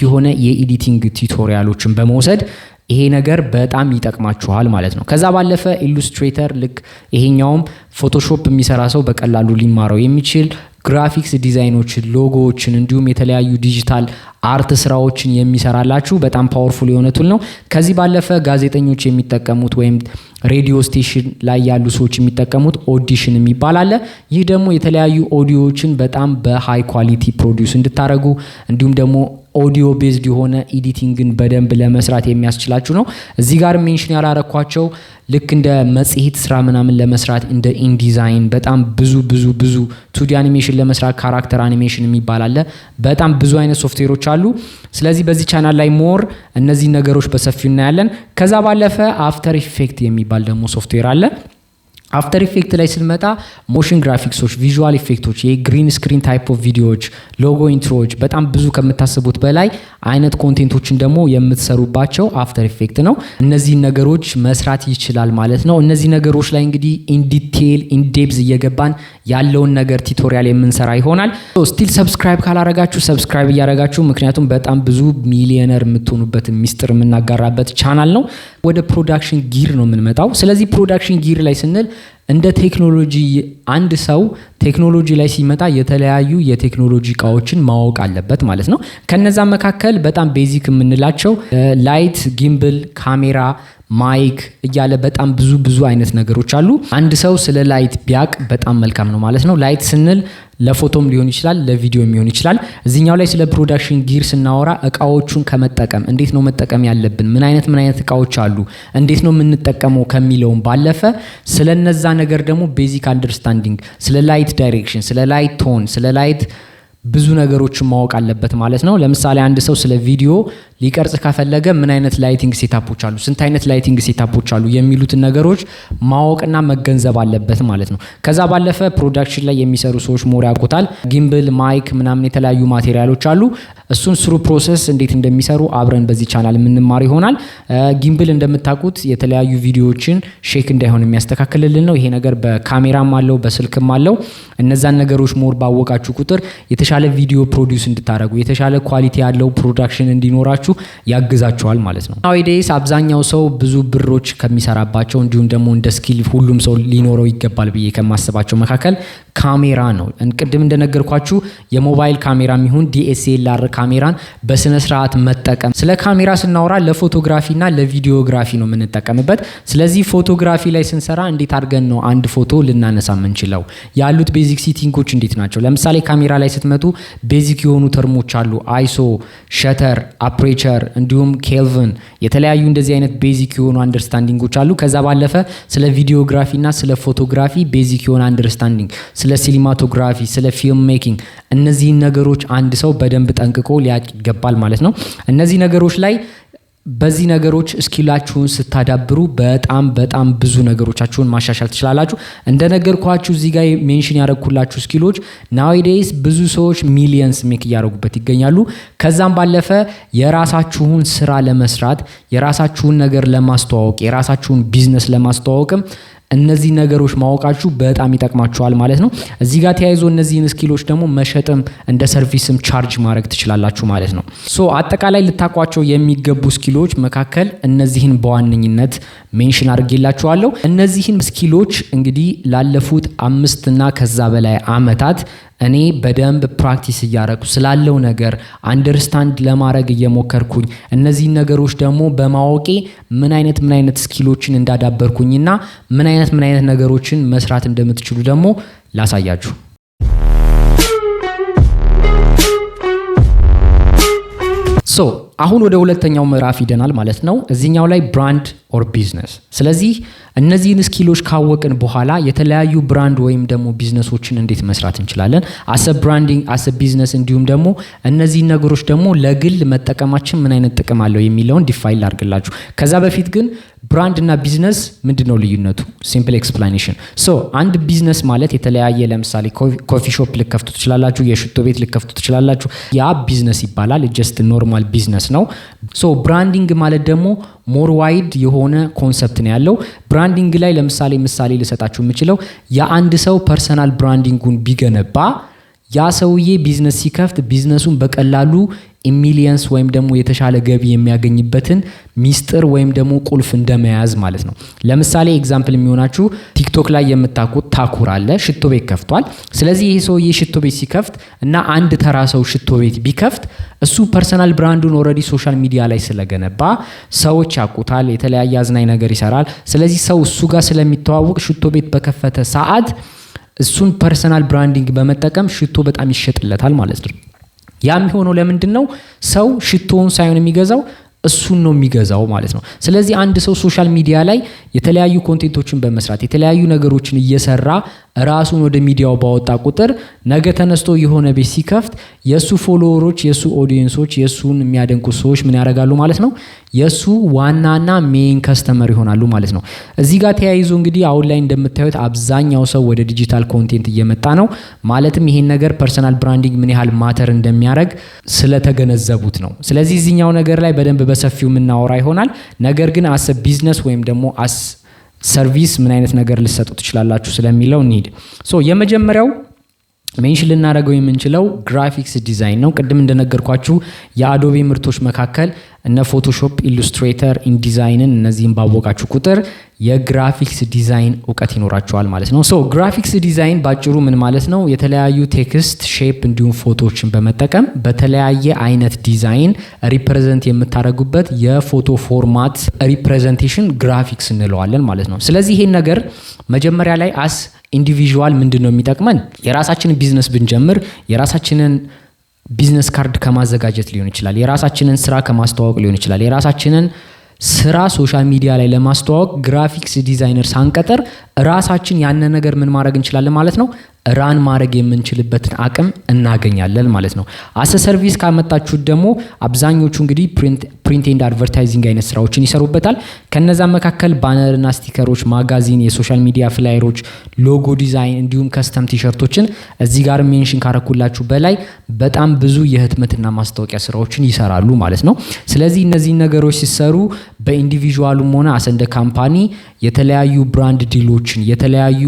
የሆነ የኤዲቲንግ ቱቶሪያሎችን በመውሰድ ይሄ ነገር በጣም ይጠቅማችኋል ማለት ነው። ከዛ ባለፈ ኢሉስትሬተር ልክ ይሄኛውም ፎቶሾፕ የሚሰራ ሰው በቀላሉ ሊማረው የሚችል ግራፊክስ ዲዛይኖችን፣ ሎጎዎችን እንዲሁም የተለያዩ ዲጂታል አርት ስራዎችን የሚሰራላችሁ በጣም ፓወርፉል የሆነ ቱል ነው። ከዚህ ባለፈ ጋዜጠኞች የሚጠቀሙት ወይም ሬዲዮ ስቴሽን ላይ ያሉ ሰዎች የሚጠቀሙት ኦዲሽን የሚባል አለ። ይህ ደግሞ የተለያዩ ኦዲዮዎችን በጣም በሃይ ኳሊቲ ፕሮዲውስ እንድታረጉ እንዲሁም ደግሞ ኦዲዮ ቤዝድ የሆነ ኤዲቲንግን በደንብ ለመስራት የሚያስችላችሁ ነው። እዚህ ጋር ሜንሽን ያላረኳቸው ልክ እንደ መጽሔት ስራ ምናምን ለመስራት እንደ ኢንዲዛይን በጣም ብዙ ቱዲ አኒሜሽን ለመስራት ካራክተር አኒሜሽን የሚባል አለ። በጣም ብዙ አይነት ሶፍትዌሮች አሉ። ስለዚህ በዚህ ቻናል ላይ ሞር እነዚህ ነገሮች በሰፊው እናያለን። ከዛ ባለፈ አፍተር ኢፌክት የሚባል ደግሞ ሶፍትዌር አለ። አፍተር ኢፌክት ላይ ስንመጣ ሞሽን ግራፊክሶች፣ ቪዥዋል ኢፌክቶች፣ የግሪን ስክሪን ታይፕ ኦፍ ቪዲዮዎች፣ ሎጎ ኢንትሮዎች በጣም ብዙ ከምታስቡት በላይ አይነት ኮንቴንቶችን ደግሞ የምትሰሩባቸው አፍተር ኢፌክት ነው። እነዚህን ነገሮች መስራት ይችላል ማለት ነው። እነዚህ ነገሮች ላይ እንግዲህ ኢንዲቴል ኢንዴፕዝ እየገባን ያለውን ነገር ቱቶሪያል የምንሰራ ይሆናል። ስቲል ሰብስክራይብ ካላረጋችሁ ሰብስክራይብ እያረጋችሁ፣ ምክንያቱም በጣም ብዙ ሚሊዮነር የምትሆኑበት ሚስጥር የምናጋራበት ቻናል ነው። ወደ ፕሮዳክሽን ጊር ነው የምንመጣው። ስለዚህ ፕሮዳክሽን ጊር ላይ ስንል እንደ ቴክኖሎጂ አንድ ሰው ቴክኖሎጂ ላይ ሲመጣ የተለያዩ የቴክኖሎጂ እቃዎችን ማወቅ አለበት ማለት ነው። ከነዛ መካከል በጣም ቤዚክ የምንላቸው ላይት፣ ጊምብል፣ ካሜራ፣ ማይክ እያለ በጣም ብዙ አይነት ነገሮች አሉ። አንድ ሰው ስለ ላይት ቢያቅ በጣም መልካም ነው ማለት ነው። ላይት ስንል ለፎቶም ሊሆን ይችላል፣ ለቪዲዮም ሊሆን ይችላል። እዚህኛው ላይ ስለ ፕሮዳክሽን ጊር ስናወራ እቃዎቹን ከመጠቀም እንዴት ነው መጠቀም ያለብን፣ ምን አይነት እቃዎች አሉ፣ እንዴት ነው የምንጠቀመው ከሚለውም ባለፈ ስለነዛ ነገር ደግሞ ቤዚክ አንደርስታንዲንግ፣ ስለ ላይት ዳይሬክሽን፣ ስለ ላይት ቶን፣ ስለ ላይት ብዙ ነገሮችን ማወቅ አለበት ማለት ነው። ለምሳሌ አንድ ሰው ስለ ቪዲዮ ሊቀርጽ ከፈለገ ምን አይነት ላይቲንግ ሴታፖች አሉ፣ ስንት አይነት ላይቲንግ ሴታፖች አሉ የሚሉትን ነገሮች ማወቅና መገንዘብ አለበት ማለት ነው። ከዛ ባለፈ ፕሮዳክሽን ላይ የሚሰሩ ሰዎች ሞር ያውቁታል። ጊምብል፣ ማይክ ምናምን የተለያዩ ማቴሪያሎች አሉ። እሱን ስሩ ፕሮሰስ እንዴት እንደሚሰሩ አብረን በዚህ ቻናል የምንማር ይሆናል። ጊምብል እንደምታውቁት የተለያዩ ቪዲዮዎችን ሼክ እንዳይሆን የሚያስተካክልልን ነው። ይሄ ነገር በካሜራም አለው በስልክም አለው። እነዛን ነገሮች ሞር ባወቃችሁ ቁጥር የተሻለ ቪዲዮ ፕሮዲውስ እንድታደርጉ የተሻለ ኳሊቲ ያለው ፕሮዳክሽን እንዲኖራችሁ ያግዛችኋል ማለት ነው። ናውዴይስ አብዛኛው ሰው ብዙ ብሮች ከሚሰራባቸው እንዲሁም ደግሞ እንደ ስኪል ሁሉም ሰው ሊኖረው ይገባል ብዬ ከማስባቸው መካከል ካሜራ ነው። ቅድም እንደነገርኳችሁ የሞባይል ካሜራም ይሁን ዲኤስኤልአር ካሜራን በስነ ስርዓት መጠቀም። ስለ ካሜራ ስናወራ ለፎቶግራፊና ለቪዲዮግራፊ ነው የምንጠቀምበት። ስለዚህ ፎቶግራፊ ላይ ስንሰራ እንዴት አድርገን ነው አንድ ፎቶ ልናነሳ የምንችለው? ያሉት ቤዚክ ሴቲንጎች እንዴት ናቸው? ለምሳሌ ካሜራ ላይ ስትመጡ ቤዚክ የሆኑ ተርሞች አሉ። አይሶ፣ ሸተር፣ አፕሬቸር እንዲሁም ኬልቪን የተለያዩ እንደዚህ አይነት ቤዚክ የሆኑ አንደርስታንዲንጎች አሉ። ከዛ ባለፈ ስለ ቪዲዮግራፊና ስለ ፎቶግራፊ ቤዚክ የሆነ አንደርስታንዲንግ፣ ስለ ሲኒማቶግራፊ፣ ስለ ፊልም ሜኪንግ እነዚህን ነገሮች አንድ ሰው በደንብ ጠንቅቆ ሊያቅ ይገባል ማለት ነው። እነዚህ ነገሮች ላይ በዚህ ነገሮች ስኪላችሁን ስታዳብሩ በጣም ብዙ ነገሮቻችሁን ማሻሻል ትችላላችሁ። እንደነገርኳችሁ እዚህ ጋር ሜንሽን ያደረኩላችሁ ስኪሎች ናውዴይስ ብዙ ሰዎች ሚሊየንስ ሜክ እያደረጉበት ይገኛሉ። ከዛም ባለፈ የራሳችሁን ስራ ለመስራት የራሳችሁን ነገር ለማስተዋወቅ የራሳችሁን ቢዝነስ ለማስተዋወቅም እነዚህ ነገሮች ማወቃችሁ በጣም ይጠቅማችኋል ማለት ነው። እዚህ ጋር ተያይዞ እነዚህን ስኪሎች ደግሞ መሸጥም እንደ ሰርቪስም ቻርጅ ማድረግ ትችላላችሁ ማለት ነው። አጠቃላይ ልታቋቸው የሚገቡ ስኪሎች መካከል እነዚህን በዋነኝነት ሜንሽን አድርጌላችኋለሁ። እነዚህን ስኪሎች እንግዲህ ላለፉት 5 እና ከዛ በላይ አመታት እኔ በደንብ ፕራክቲስ እያረኩ ስላለው ነገር አንደርስታንድ ለማድረግ እየሞከርኩኝ እነዚህን ነገሮች ደግሞ በማወቄ ምን አይነት ስኪሎችን እንዳዳበርኩኝና ምን አይነት ነገሮችን መስራት እንደምትችሉ ደግሞ ላሳያችሁ። አሁን ወደ ሁለተኛው ምዕራፍ ይደናል ማለት ነው። እዚህኛው ላይ ብራንድ ኦር ቢዝነስ። ስለዚህ እነዚህን ስኪሎች ካወቅን በኋላ የተለያዩ ብራንድ ወይም ደግሞ ቢዝነሶችን እንዴት መስራት እንችላለን፣ አሰ ብራንዲንግ አሰ ቢዝነስ፣ እንዲሁም ደግሞ እነዚህን ነገሮች ደግሞ ለግል መጠቀማችን ምን አይነት ጥቅም አለው የሚለውን ዲፋይን ላድርግላችሁ። ከዛ በፊት ግን ብራንድ እና ቢዝነስ ምንድነው ልዩነቱ? ሲምፕል ኤክስፕላኔሽን። አንድ ቢዝነስ ማለት የተለያየ ለምሳሌ ኮፊ ሾፕ ልከፍቱ ትችላላችሁ፣ የሽቶ ቤት ልከፍቱ ትችላላችሁ። ያ ቢዝነስ ይባላል። ጀስት ኖርማል ቢዝነስ ነው። ብራንዲንግ ማለት ደግሞ ሞር ዋይድ የሆነ ኮንሰፕት ነው ያለው። ብራንዲንግ ላይ ለምሳሌ ምሳሌ ልሰጣችሁ የምችለው የአንድ ሰው ፐርሰናል ብራንዲንጉን ቢገነባ ያ ሰውዬ ቢዝነስ ሲከፍት ቢዝነሱን በቀላሉ ሚሊየንስ ወይም ደግሞ የተሻለ ገቢ የሚያገኝበትን ሚስጥር ወይም ደግሞ ቁልፍ እንደመያዝ ማለት ነው። ለምሳሌ ኤግዛምፕል የሚሆናችሁ ቲክቶክ ላይ የምታውቁት ታኩር አለ፣ ሽቶ ቤት ከፍቷል። ስለዚህ ይሄ ሰውዬ ሽቶ ቤት ሲከፍት እና አንድ ተራ ሰው ሽቶ ቤት ቢከፍት እሱ ፐርሰናል ብራንዱን ኦልሬዲ ሶሻል ሚዲያ ላይ ስለገነባ ሰዎች ያውቁታል፣ የተለያየ አዝናኝ ነገር ይሰራል። ስለዚህ ሰው እሱ ጋር ስለሚተዋወቅ ሽቶ ቤት በከፈተ ሰዓት እሱን ፐርሰናል ብራንዲንግ በመጠቀም ሽቶ በጣም ይሸጥለታል ማለት ነው። ያ የሚሆነው ለምንድን ነው? ሰው ሽቶውን ሳይሆን የሚገዛው እሱን ነው የሚገዛው ማለት ነው። ስለዚህ አንድ ሰው ሶሻል ሚዲያ ላይ የተለያዩ ኮንቴንቶችን በመስራት የተለያዩ ነገሮችን እየሰራ ራሱን ወደ ሚዲያው ባወጣ ቁጥር ነገ ተነስቶ የሆነ ቤት ሲከፍት የሱ ፎሎወሮች፣ የሱ ኦዲየንሶች፣ የሱን የሚያደንቁ ሰዎች ምን ያደርጋሉ ማለት ነው? የሱ ዋናና ሜን ከስተመር ይሆናሉ ማለት ነው። እዚህ ጋር ተያይዞ እንግዲህ አሁን ላይ እንደምታዩት አብዛኛው ሰው ወደ ዲጂታል ኮንቴንት እየመጣ ነው። ማለትም ይሄን ነገር ፐርሰናል ብራንዲንግ ምን ያህል ማተር እንደሚያደርግ ስለተገነዘቡት ነው። ስለዚህ እዚህኛው ነገር ላይ በደንብ በሰፊው የምናወራ ይሆናል። ነገር ግን አስ ቢዝነስ ወይም ደግሞ አስ ሰርቪስ ምን አይነት ነገር ልሰጡ ትችላላችሁ ስለሚለው እንሂድ። የመጀመሪያው ሜንሽን ልናደርገው የምንችለው ግራፊክስ ዲዛይን ነው። ቅድም እንደነገርኳችሁ የአዶቤ ምርቶች መካከል እነ ፎቶሾፕ፣ ኢሉስትሬተር፣ ኢንዲዛይንን እነዚህን ባወቃችሁ ቁጥር የግራፊክስ ዲዛይን እውቀት ይኖራችኋል ማለት ነው። ግራፊክስ ዲዛይን ባጭሩ ምን ማለት ነው? የተለያዩ ቴክስት፣ ሼፕ እንዲሁም ፎቶዎችን በመጠቀም በተለያየ አይነት ዲዛይን ሪፕሬዘንት የምታደርጉበት የፎቶ ፎርማት ሪፕሬዘንቴሽን ግራፊክስ እንለዋለን ማለት ነው። ስለዚህ ይሄን ነገር መጀመሪያ ላይ አስ ኢንዲቪዥዋል ምንድን ነው የሚጠቅመን? የራሳችንን ቢዝነስ ብንጀምር የራሳችንን ቢዝነስ ካርድ ከማዘጋጀት ሊሆን ይችላል፣ የራሳችንን ስራ ከማስተዋወቅ ሊሆን ይችላል። የራሳችንን ስራ ሶሻል ሚዲያ ላይ ለማስተዋወቅ ግራፊክስ ዲዛይነር ሳንቀጥር ራሳችን ያንን ነገር ምን ማድረግ እንችላለን ማለት ነው? ራን ማድረግ የምንችልበትን አቅም እናገኛለን ማለት ነው። አሰ ሰርቪስ ካመጣችሁት ደግሞ አብዛኞቹ እንግዲህ ፕሪንት ኤንድ አድቨርታይዚንግ አይነት ስራዎችን ይሰሩበታል። ከነዛ መካከል ባነርና ስቲከሮች፣ ማጋዚን፣ የሶሻል ሚዲያ ፍላየሮች፣ ሎጎ ዲዛይን እንዲሁም ከስተም ቲሸርቶችን እዚህ ጋር ሜንሽን ካረኩላችሁ በላይ በጣም ብዙ የህትመትና ማስታወቂያ ስራዎችን ይሰራሉ ማለት ነው። ስለዚህ እነዚህ ነገሮች ሲሰሩ በኢንዲቪዥዋሉም ሆነ አሰንደ ካምፓኒ የተለያዩ ብራንድ ዲሎችን የተለያዩ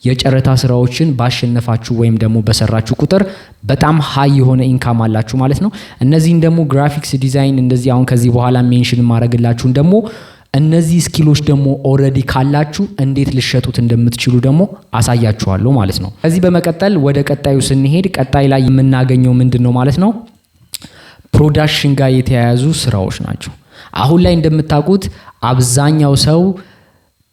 የጨረታ ስራዎችን ባሸነፋችሁ ወይም ደግሞ በሰራችሁ ቁጥር በጣም ሃይ የሆነ ኢንካም አላችሁ ማለት ነው። እነዚህን ደግሞ ግራፊክስ ዲዛይን እንደዚህ አሁን ከዚህ በኋላ ሜንሽን ማድረግላችሁን ደግሞ እነዚህ ስኪሎች ደግሞ ኦልሬዲ ካላችሁ እንዴት ልሸጡት እንደምትችሉ ደግሞ አሳያችኋለሁ ማለት ነው። ከዚህ በመቀጠል ወደ ቀጣዩ ስንሄድ ቀጣይ ላይ የምናገኘው ምንድነው ማለት ነው? ፕሮዳክሽን ጋር የተያያዙ ስራዎች ናቸው። አሁን ላይ እንደምታውቁት አብዛኛው ሰው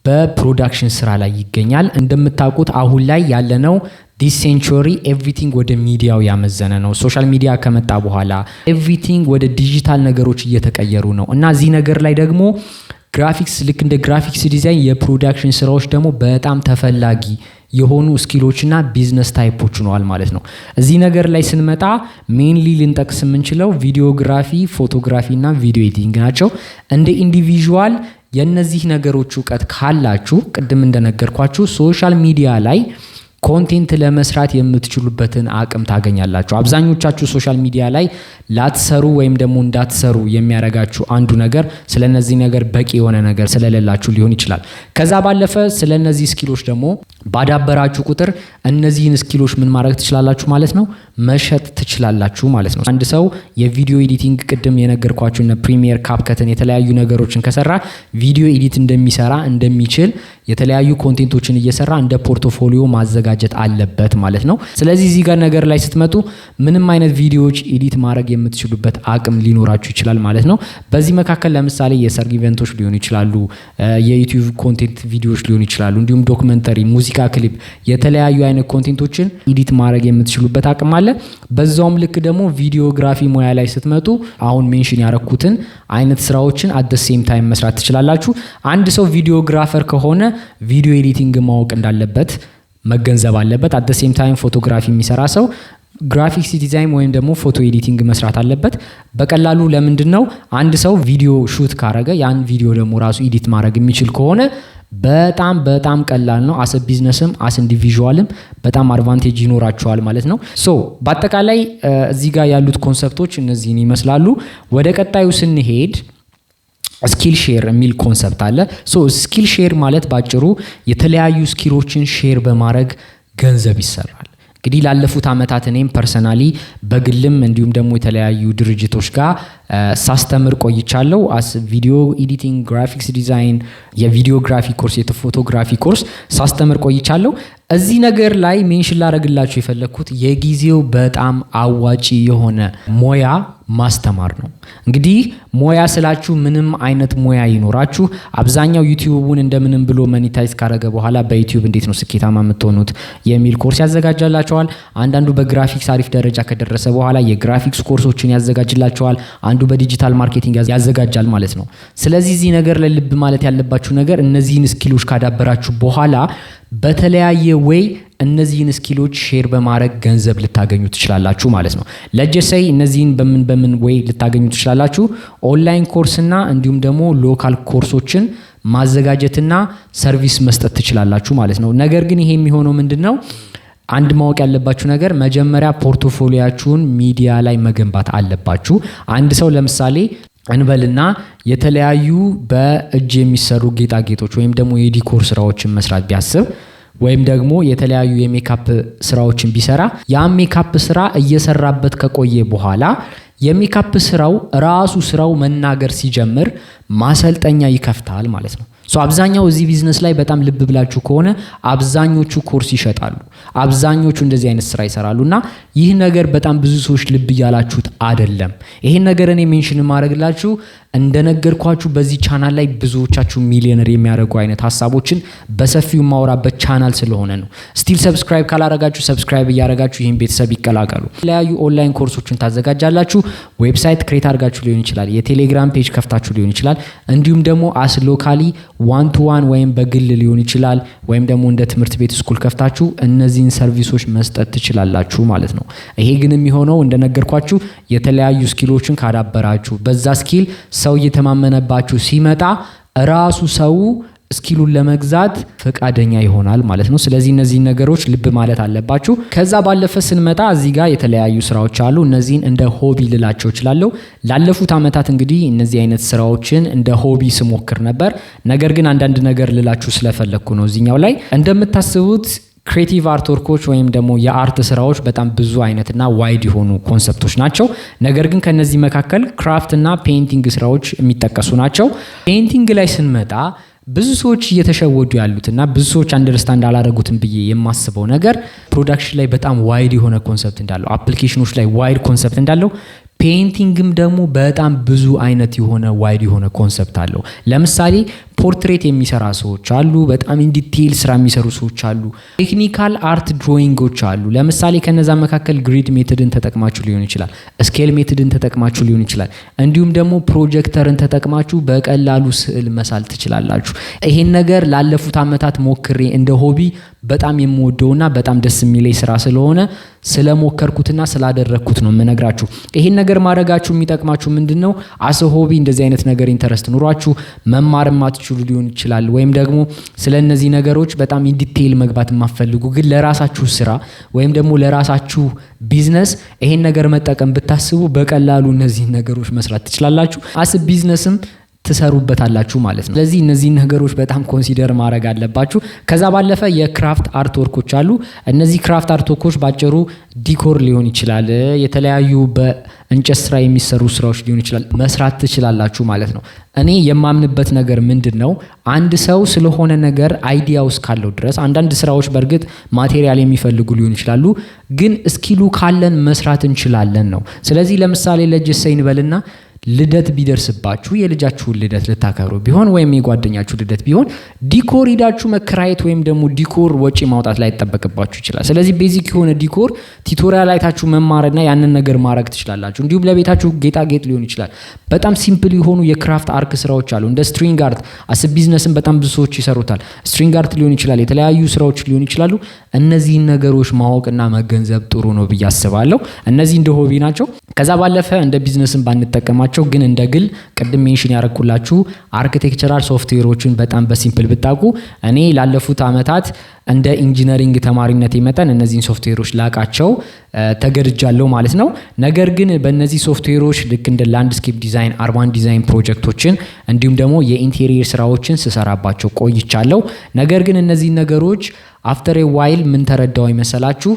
በፕሮዳክሽን ስራ ላይ ይገኛል። እንደምታውቁት አሁን ላይ ያለነው ዲስ ሴንቹሪ ኤቭሪቲንግ ወደ ሚዲያው ያመዘነ ነው። ሶሻል ሚዲያ ከመጣ በኋላ ኤቭሪቲንግ ወደ ዲጂታል ነገሮች እየተቀየሩ ነው እና እዚህ ነገር ላይ ደግሞ ግራፊክስ ልክ እንደ ግራፊክስ ዲዛይን የፕሮዳክሽን ስራዎች ደግሞ በጣም ተፈላጊ የሆኑ ስኪሎችና ቢዝነስ ታይፖች ሆነዋል ማለት ነው። እዚህ ነገር ላይ ስንመጣ ሜንሊ ልንጠቅስ የምንችለው ቪዲዮግራፊ፣ ፎቶግራፊ እና ቪዲዮ ኤዲቲንግ ናቸው። እንደ ኢንዲቪዥዋል የነዚህ ነገሮች እውቀት ካላችሁ ቅድም እንደነገርኳችሁ ሶሻል ሚዲያ ላይ ኮንቴንት ለመስራት የምትችሉበትን አቅም ታገኛላችሁ። አብዛኞቻችሁ ሶሻል ሚዲያ ላይ ላትሰሩ ወይም ደግሞ እንዳትሰሩ የሚያረጋችሁ አንዱ ነገር ስለነዚህ ነገር በቂ የሆነ ነገር ስለሌላችሁ ሊሆን ይችላል። ከዛ ባለፈ ስለነዚህ ስኪሎች ደግሞ ባዳበራችሁ ቁጥር እነዚህን ስኪሎች ምን ማድረግ ትችላላችሁ ማለት ነው? መሸጥ ትችላላችሁ ማለት ነው። አንድ ሰው የቪዲዮ ኤዲቲንግ ቅድም የነገርኳችሁ እና ፕሪሚየር ካፕከትን የተለያዩ ነገሮችን ከሰራ ቪዲዮ ኤዲት እንደሚሰራ እንደሚችል የተለያዩ ኮንቴንቶችን እየሰራ እንደ ፖርትፎሊዮ ማዘጋጀት አለበት ማለት ነው። ስለዚህ እዚህ ጋር ነገር ላይ ስትመጡ ምንም አይነት ቪዲዮዎች ኤዲት ማድረግ የምትችሉበት አቅም ሊኖራችሁ ይችላል ማለት ነው። በዚህ መካከል ለምሳሌ የሰርግ ኢቨንቶች ሊሆኑ ይችላሉ፣ የዩቲዩብ ኮንቴንት ቪዲዮዎች ሊሆኑ ይችላሉ፣ እንዲሁም ዶክመንተሪ፣ ሙዚቃ ክሊፕ፣ የተለያዩ አይነት ኮንቴንቶችን ኤዲት ማድረግ የምትችሉበት አቅም አለ። በዛውም ልክ ደግሞ ቪዲዮግራፊ ሙያ ላይ ስትመጡ አሁን ሜንሽን ያረኩትን አይነት ስራዎችን አት ዘ ሴም ታይም መስራት ትችላላችሁ። አንድ ሰው ቪዲዮግራፈር ከሆነ ቪዲዮ ኤዲቲንግ ማወቅ እንዳለበት መገንዘብ አለበት። አት ዘ ሴም ታይም ፎቶግራፊ የሚሰራ ሰው ግራፊክስ ዲዛይን ወይም ደግሞ ፎቶ ኤዲቲንግ መስራት አለበት። በቀላሉ ለምንድነው አንድ ሰው ቪዲዮ ሹት ካረገ ያን ቪዲዮ ደግሞ ራሱ ኤዲት ማድረግ የሚችል ከሆነ በጣም ቀላል ነው። አስ ቢዝነስም አስ ኢንዲቪዥዋልም በጣም አድቫንቴጅ ይኖራቸዋል ማለት ነው። ሶ በአጠቃላይ እዚህ ጋር ያሉት ኮንሰፕቶች እነዚህን ይመስላሉ። ወደ ቀጣዩ ስንሄድ ስኪል ሼር የሚል ኮንሰፕት አለ። ሶ ስኪል ሼር ማለት ባጭሩ የተለያዩ ስኪሎችን ሼር በማድረግ ገንዘብ ይሰራል። እንግዲህ ላለፉት አመታት እኔም ፐርሰናሊ በግልም እንዲሁም ደግሞ የተለያዩ ድርጅቶች ጋር ሳስተምር ቆይቻለሁ። አስ ቪዲዮ ኤዲቲንግ፣ ግራፊክስ ዲዛይን፣ የቪዲዮግራፊ ኮርስ፣ የፎቶግራፊ ኮርስ ሳስተምር ቆይቻለሁ። እዚህ ነገር ላይ ሜንሽን ላደርግላችሁ የፈለኩት የጊዜው በጣም አዋጪ የሆነ ሙያ ማስተማር ነው። እንግዲህ ሙያ ስላችሁ ምንም አይነት ሙያ ይኖራችሁ አብዛኛው ዩቲዩብን እንደምንም ብሎ ሞኔታይዝ ካረገ በኋላ በዩቲዩብ እንዴት ነው ስኬታማ የምትሆኑት የሚል ኮርስ ያዘጋጃላችኋል። አንዳንዱ በግራፊክስ አሪፍ ደረጃ ከደረሰ በኋላ የግራፊክስ ኮርሶችን ያዘጋጅላችኋል። አንዱ በዲጂታል ማርኬቲንግ ያዘጋጃል ማለት ነው። ስለዚህ እዚህ ነገር ላይ ልብ ማለት ያለባችሁ ነገር እነዚህን ስኪሎች ካዳበራችሁ በኋላ በተለያየ ወይ እነዚህን ስኪሎች ሼር በማድረግ ገንዘብ ልታገኙ ትችላላችሁ ማለት ነው። ለጀሰይ እነዚህን በምን ወይ ልታገኙ ትችላላችሁ? ኦንላይን ኮርስና እንዲሁም ደግሞ ሎካል ኮርሶችን ማዘጋጀትና ሰርቪስ መስጠት ትችላላችሁ ማለት ነው። ነገር ግን ይሄ የሚሆነው ምንድነው? አንድ ማወቅ ያለባችሁ ነገር መጀመሪያ ፖርትፎሊዮአችሁን ሚዲያ ላይ መገንባት አለባችሁ። አንድ ሰው ለምሳሌ እንበልና የተለያዩ በእጅ የሚሰሩ ጌጣጌጦች ወይም ደግሞ የዲኮር ስራዎችን መስራት ቢያስብ ወይም ደግሞ የተለያዩ የሜካፕ ስራዎችን ቢሰራ ያ ሜካፕ ስራ እየሰራበት ከቆየ በኋላ የሜካፕ ስራው መናገር ሲጀምር ማሰልጠኛ ይከፍታል ማለት ነው። አብዛኛው እዚህ ቢዝነስ ላይ በጣም ልብ ብላችሁ ከሆነ አብዛኞቹ ኮርስ ይሸጣሉ፣ አብዛኞቹ እንደዚህ አይነት ስራ ይሰራሉና ይህ ነገር በጣም ብዙ ሰዎች ልብ ያላችሁት አይደለም። ይሄን ነገር እኔ ሜንሽን ማድረግላችሁ እንደነገርኳችሁ በዚህ ቻናል ላይ ብዙዎቻችሁ ሚሊዮነር የሚያደርጉ አይነት ሐሳቦችን በሰፊው ማውራበት ቻናል ስለሆነ ነው። ስቲል ሰብስክራይብ ካላረጋችሁ ሰብስክራይብ እያረጋችሁ ይሄን ቤተሰብ ይቀላቀሉ። የተለያዩ ኦንላይን ኮርሶችን ታዘጋጃላችሁ። ዌብሳይት ክሬት አድርጋችሁ ሊሆን ይችላል፣ የቴሌግራም ፔጅ ከፍታችሁ ሊሆን ይችላል፣ እንዲሁም ደግሞ አስ ሎካሊ ዋን ቱ ዋን ወይም በግል ሊሆን ይችላል፣ ወይም ደግሞ እንደ ትምህርት ቤት ስኩል ከፍታችሁ እነዚህን ሰርቪሶች መስጠት ትችላላችሁ ማለት ነው። ይሄ ግን የሚሆነው እንደነገርኳችሁ የተለያዩ ስኪሎችን ካዳበራችሁ በዛ ስኪል ሰው እየተማመነባችሁ ሲመጣ ራሱ ሰው ስኪሉን ለመግዛት ፈቃደኛ ይሆናል ማለት ነው። ስለዚህ እነዚህ ነገሮች ልብ ማለት አለባችሁ። ከዛ ባለፈ ስንመጣ እዚህ ጋር የተለያዩ ስራዎች አሉ። እነዚህን እንደ ሆቢ ልላቸው እችላለሁ። ላለፉት አመታት እንግዲህ እነዚህ አይነት ስራዎችን እንደ ሆቢ ስሞክር ነበር። ነገር ግን አንዳንድ ነገር ልላችሁ ስለፈለኩ ነው። እዚህኛው ላይ እንደምታስቡት ክሬቲቭ አርት ወርኮች ወይም ደግሞ የአርት ስራዎች በጣም ብዙ አይነትና ዋይድ የሆኑ ኮንሰፕቶች ናቸው። ነገር ግን ከነዚህ መካከል ክራፍት እና ፔይንቲንግ ስራዎች የሚጠቀሱ ናቸው። ፔይንቲንግ ላይ ስንመጣ ብዙ ሰዎች እየተሸወዱ ያሉትና ብዙ ሰዎች አንደርስታንድ አላደረጉትም ብዬ የማስበው ነገር ፕሮዳክሽን ላይ በጣም ዋይድ የሆነ ኮንሰፕት እንዳለው፣ አፕሊኬሽኖች ላይ ዋይድ ኮንሰፕት እንዳለው ፔይንቲንግም ደግሞ በጣም ብዙ አይነት የሆነ ዋይድ የሆነ ኮንሰፕት አለው። ለምሳሌ ፖርትሬት የሚሰራ ሰዎች አሉ፣ በጣም ኢን ዲቴይል ስራ የሚሰሩ ሰዎች አሉ፣ ቴክኒካል አርት ድሮይንጎች አሉ። ለምሳሌ ከነዛ መካከል ግሪድ ሜቶድን ተጠቅማችሁ ሊሆን ይችላል፣ ስኬል ሜቶድን ተጠቅማችሁ ሊሆን ይችላል፣ እንዲሁም ደግሞ ፕሮጀክተርን ተጠቅማችሁ በቀላሉ ስዕል መሳል ትችላላችሁ። ይሄን ነገር ላለፉት አመታት ሞክሬ እንደ ሆቢ በጣም የምወደውና በጣም ደስ የሚለኝ ስራ ስለሆነ ስለሞከርኩትና ስላደረኩት ነው የምነግራችሁ። ይሄን ነገር ማድረጋችሁ የሚጠቅማችሁ ምንድነው? አሰ ሆቢ እንደዚህ አይነት ነገር ኢንተረስት ኑሯችሁ መማርም አትችሉ ሊሆን ይችላል፣ ወይም ደግሞ ስለነዚህ ነገሮች በጣም ኢን ዲቴይል መግባት የማትፈልጉ ግን ለራሳችሁ ስራ ወይም ደግሞ ለራሳችሁ ቢዝነስ ይሄን ነገር መጠቀም ብታስቡ በቀላሉ እነዚህ ነገሮች መስራት ትችላላችሁ። አስ ቢዝነስም ትሰሩበታላችሁ ማለት ነው። ስለዚህ እነዚህ ነገሮች በጣም ኮንሲደር ማድረግ አለባችሁ። ከዛ ባለፈ የክራፍት አርት ወርኮች አሉ። እነዚህ ክራፍት አርት ወርኮች ባጭሩ ዲኮር ሊሆን ይችላል፣ የተለያዩ በእንጨት ስራ የሚሰሩ ስራዎች ሊሆን ይችላል፣ መስራት ትችላላችሁ ማለት ነው። እኔ የማምንበት ነገር ምንድነው አንድ ሰው ስለሆነ ነገር አይዲያው እስካለው ድረስ አንዳንድ ስራዎች በእርግጥ ማቴሪያል የሚፈልጉ ሊሆን ይችላሉ፣ ግን ስኪሉ ካለን መስራት እንችላለን ነው። ስለዚህ ለምሳሌ ለጀሰይ እንበልና ልደት ቢደርስባችሁ የልጃችሁን ልደት ልታከብሩ ቢሆን ወይም የጓደኛችሁ ልደት ቢሆን ዲኮር ሂዳችሁ መከራየት ወይም ደግሞ ዲኮር ወጪ ማውጣት ላይ ይጠበቅባችሁ ይችላል። ስለዚህ ቤዚክ የሆነ ዲኮር ቲዩቶሪያል አይታችሁ መማርና ያንን ነገር ማድረግ ትችላላችሁ። እንዲሁም ለቤታችሁ ጌጣጌጥ ሊሆን ይችላል። በጣም ሲምፕል የሆኑ የክራፍት አርክ ስራዎች አሉ። እንደ ስትሪንግ አርት አስ ቢዝነስን በጣም ብዙ ሰዎች ይሰሩታል። ስትሪንግ አርት ሊሆን ይችላል፣ የተለያዩ ስራዎች ሊሆን ይችላሉ። እነዚህን ነገሮች ማወቅና መገንዘብ ጥሩ ነው ብዬ አስባለሁ። እነዚህ እንደ ሆቢ ናቸው። ከዛ ባለፈ እንደ ቢዝነስን ባንጠቀማቸው ግን እንደ ግል ቅድም ሜንሽን ያረኩላችሁ አርኪቴክቸራል ሶፍትዌሮችን በጣም በሲምፕል ብታውቁ እኔ ላለፉት አመታት እንደ ኢንጂነሪንግ ተማሪነት መጠን እነዚህን ሶፍትዌሮች ላቃቸው ተገድጃለሁ ማለት ነው። ነገር ግን በእነዚህ ሶፍትዌሮች ልክ እንደ ላንድስኬፕ ዲዛይን፣ አርባን ዲዛይን ፕሮጀክቶችን እንዲሁም ደግሞ የኢንቴሪየር ስራዎችን ስሰራባቸው ቆይቻለሁ። ነገር ግን እነዚህ ነገሮች አፍተር ኤ ዋይል ምን ተረዳው ይመስላችሁ?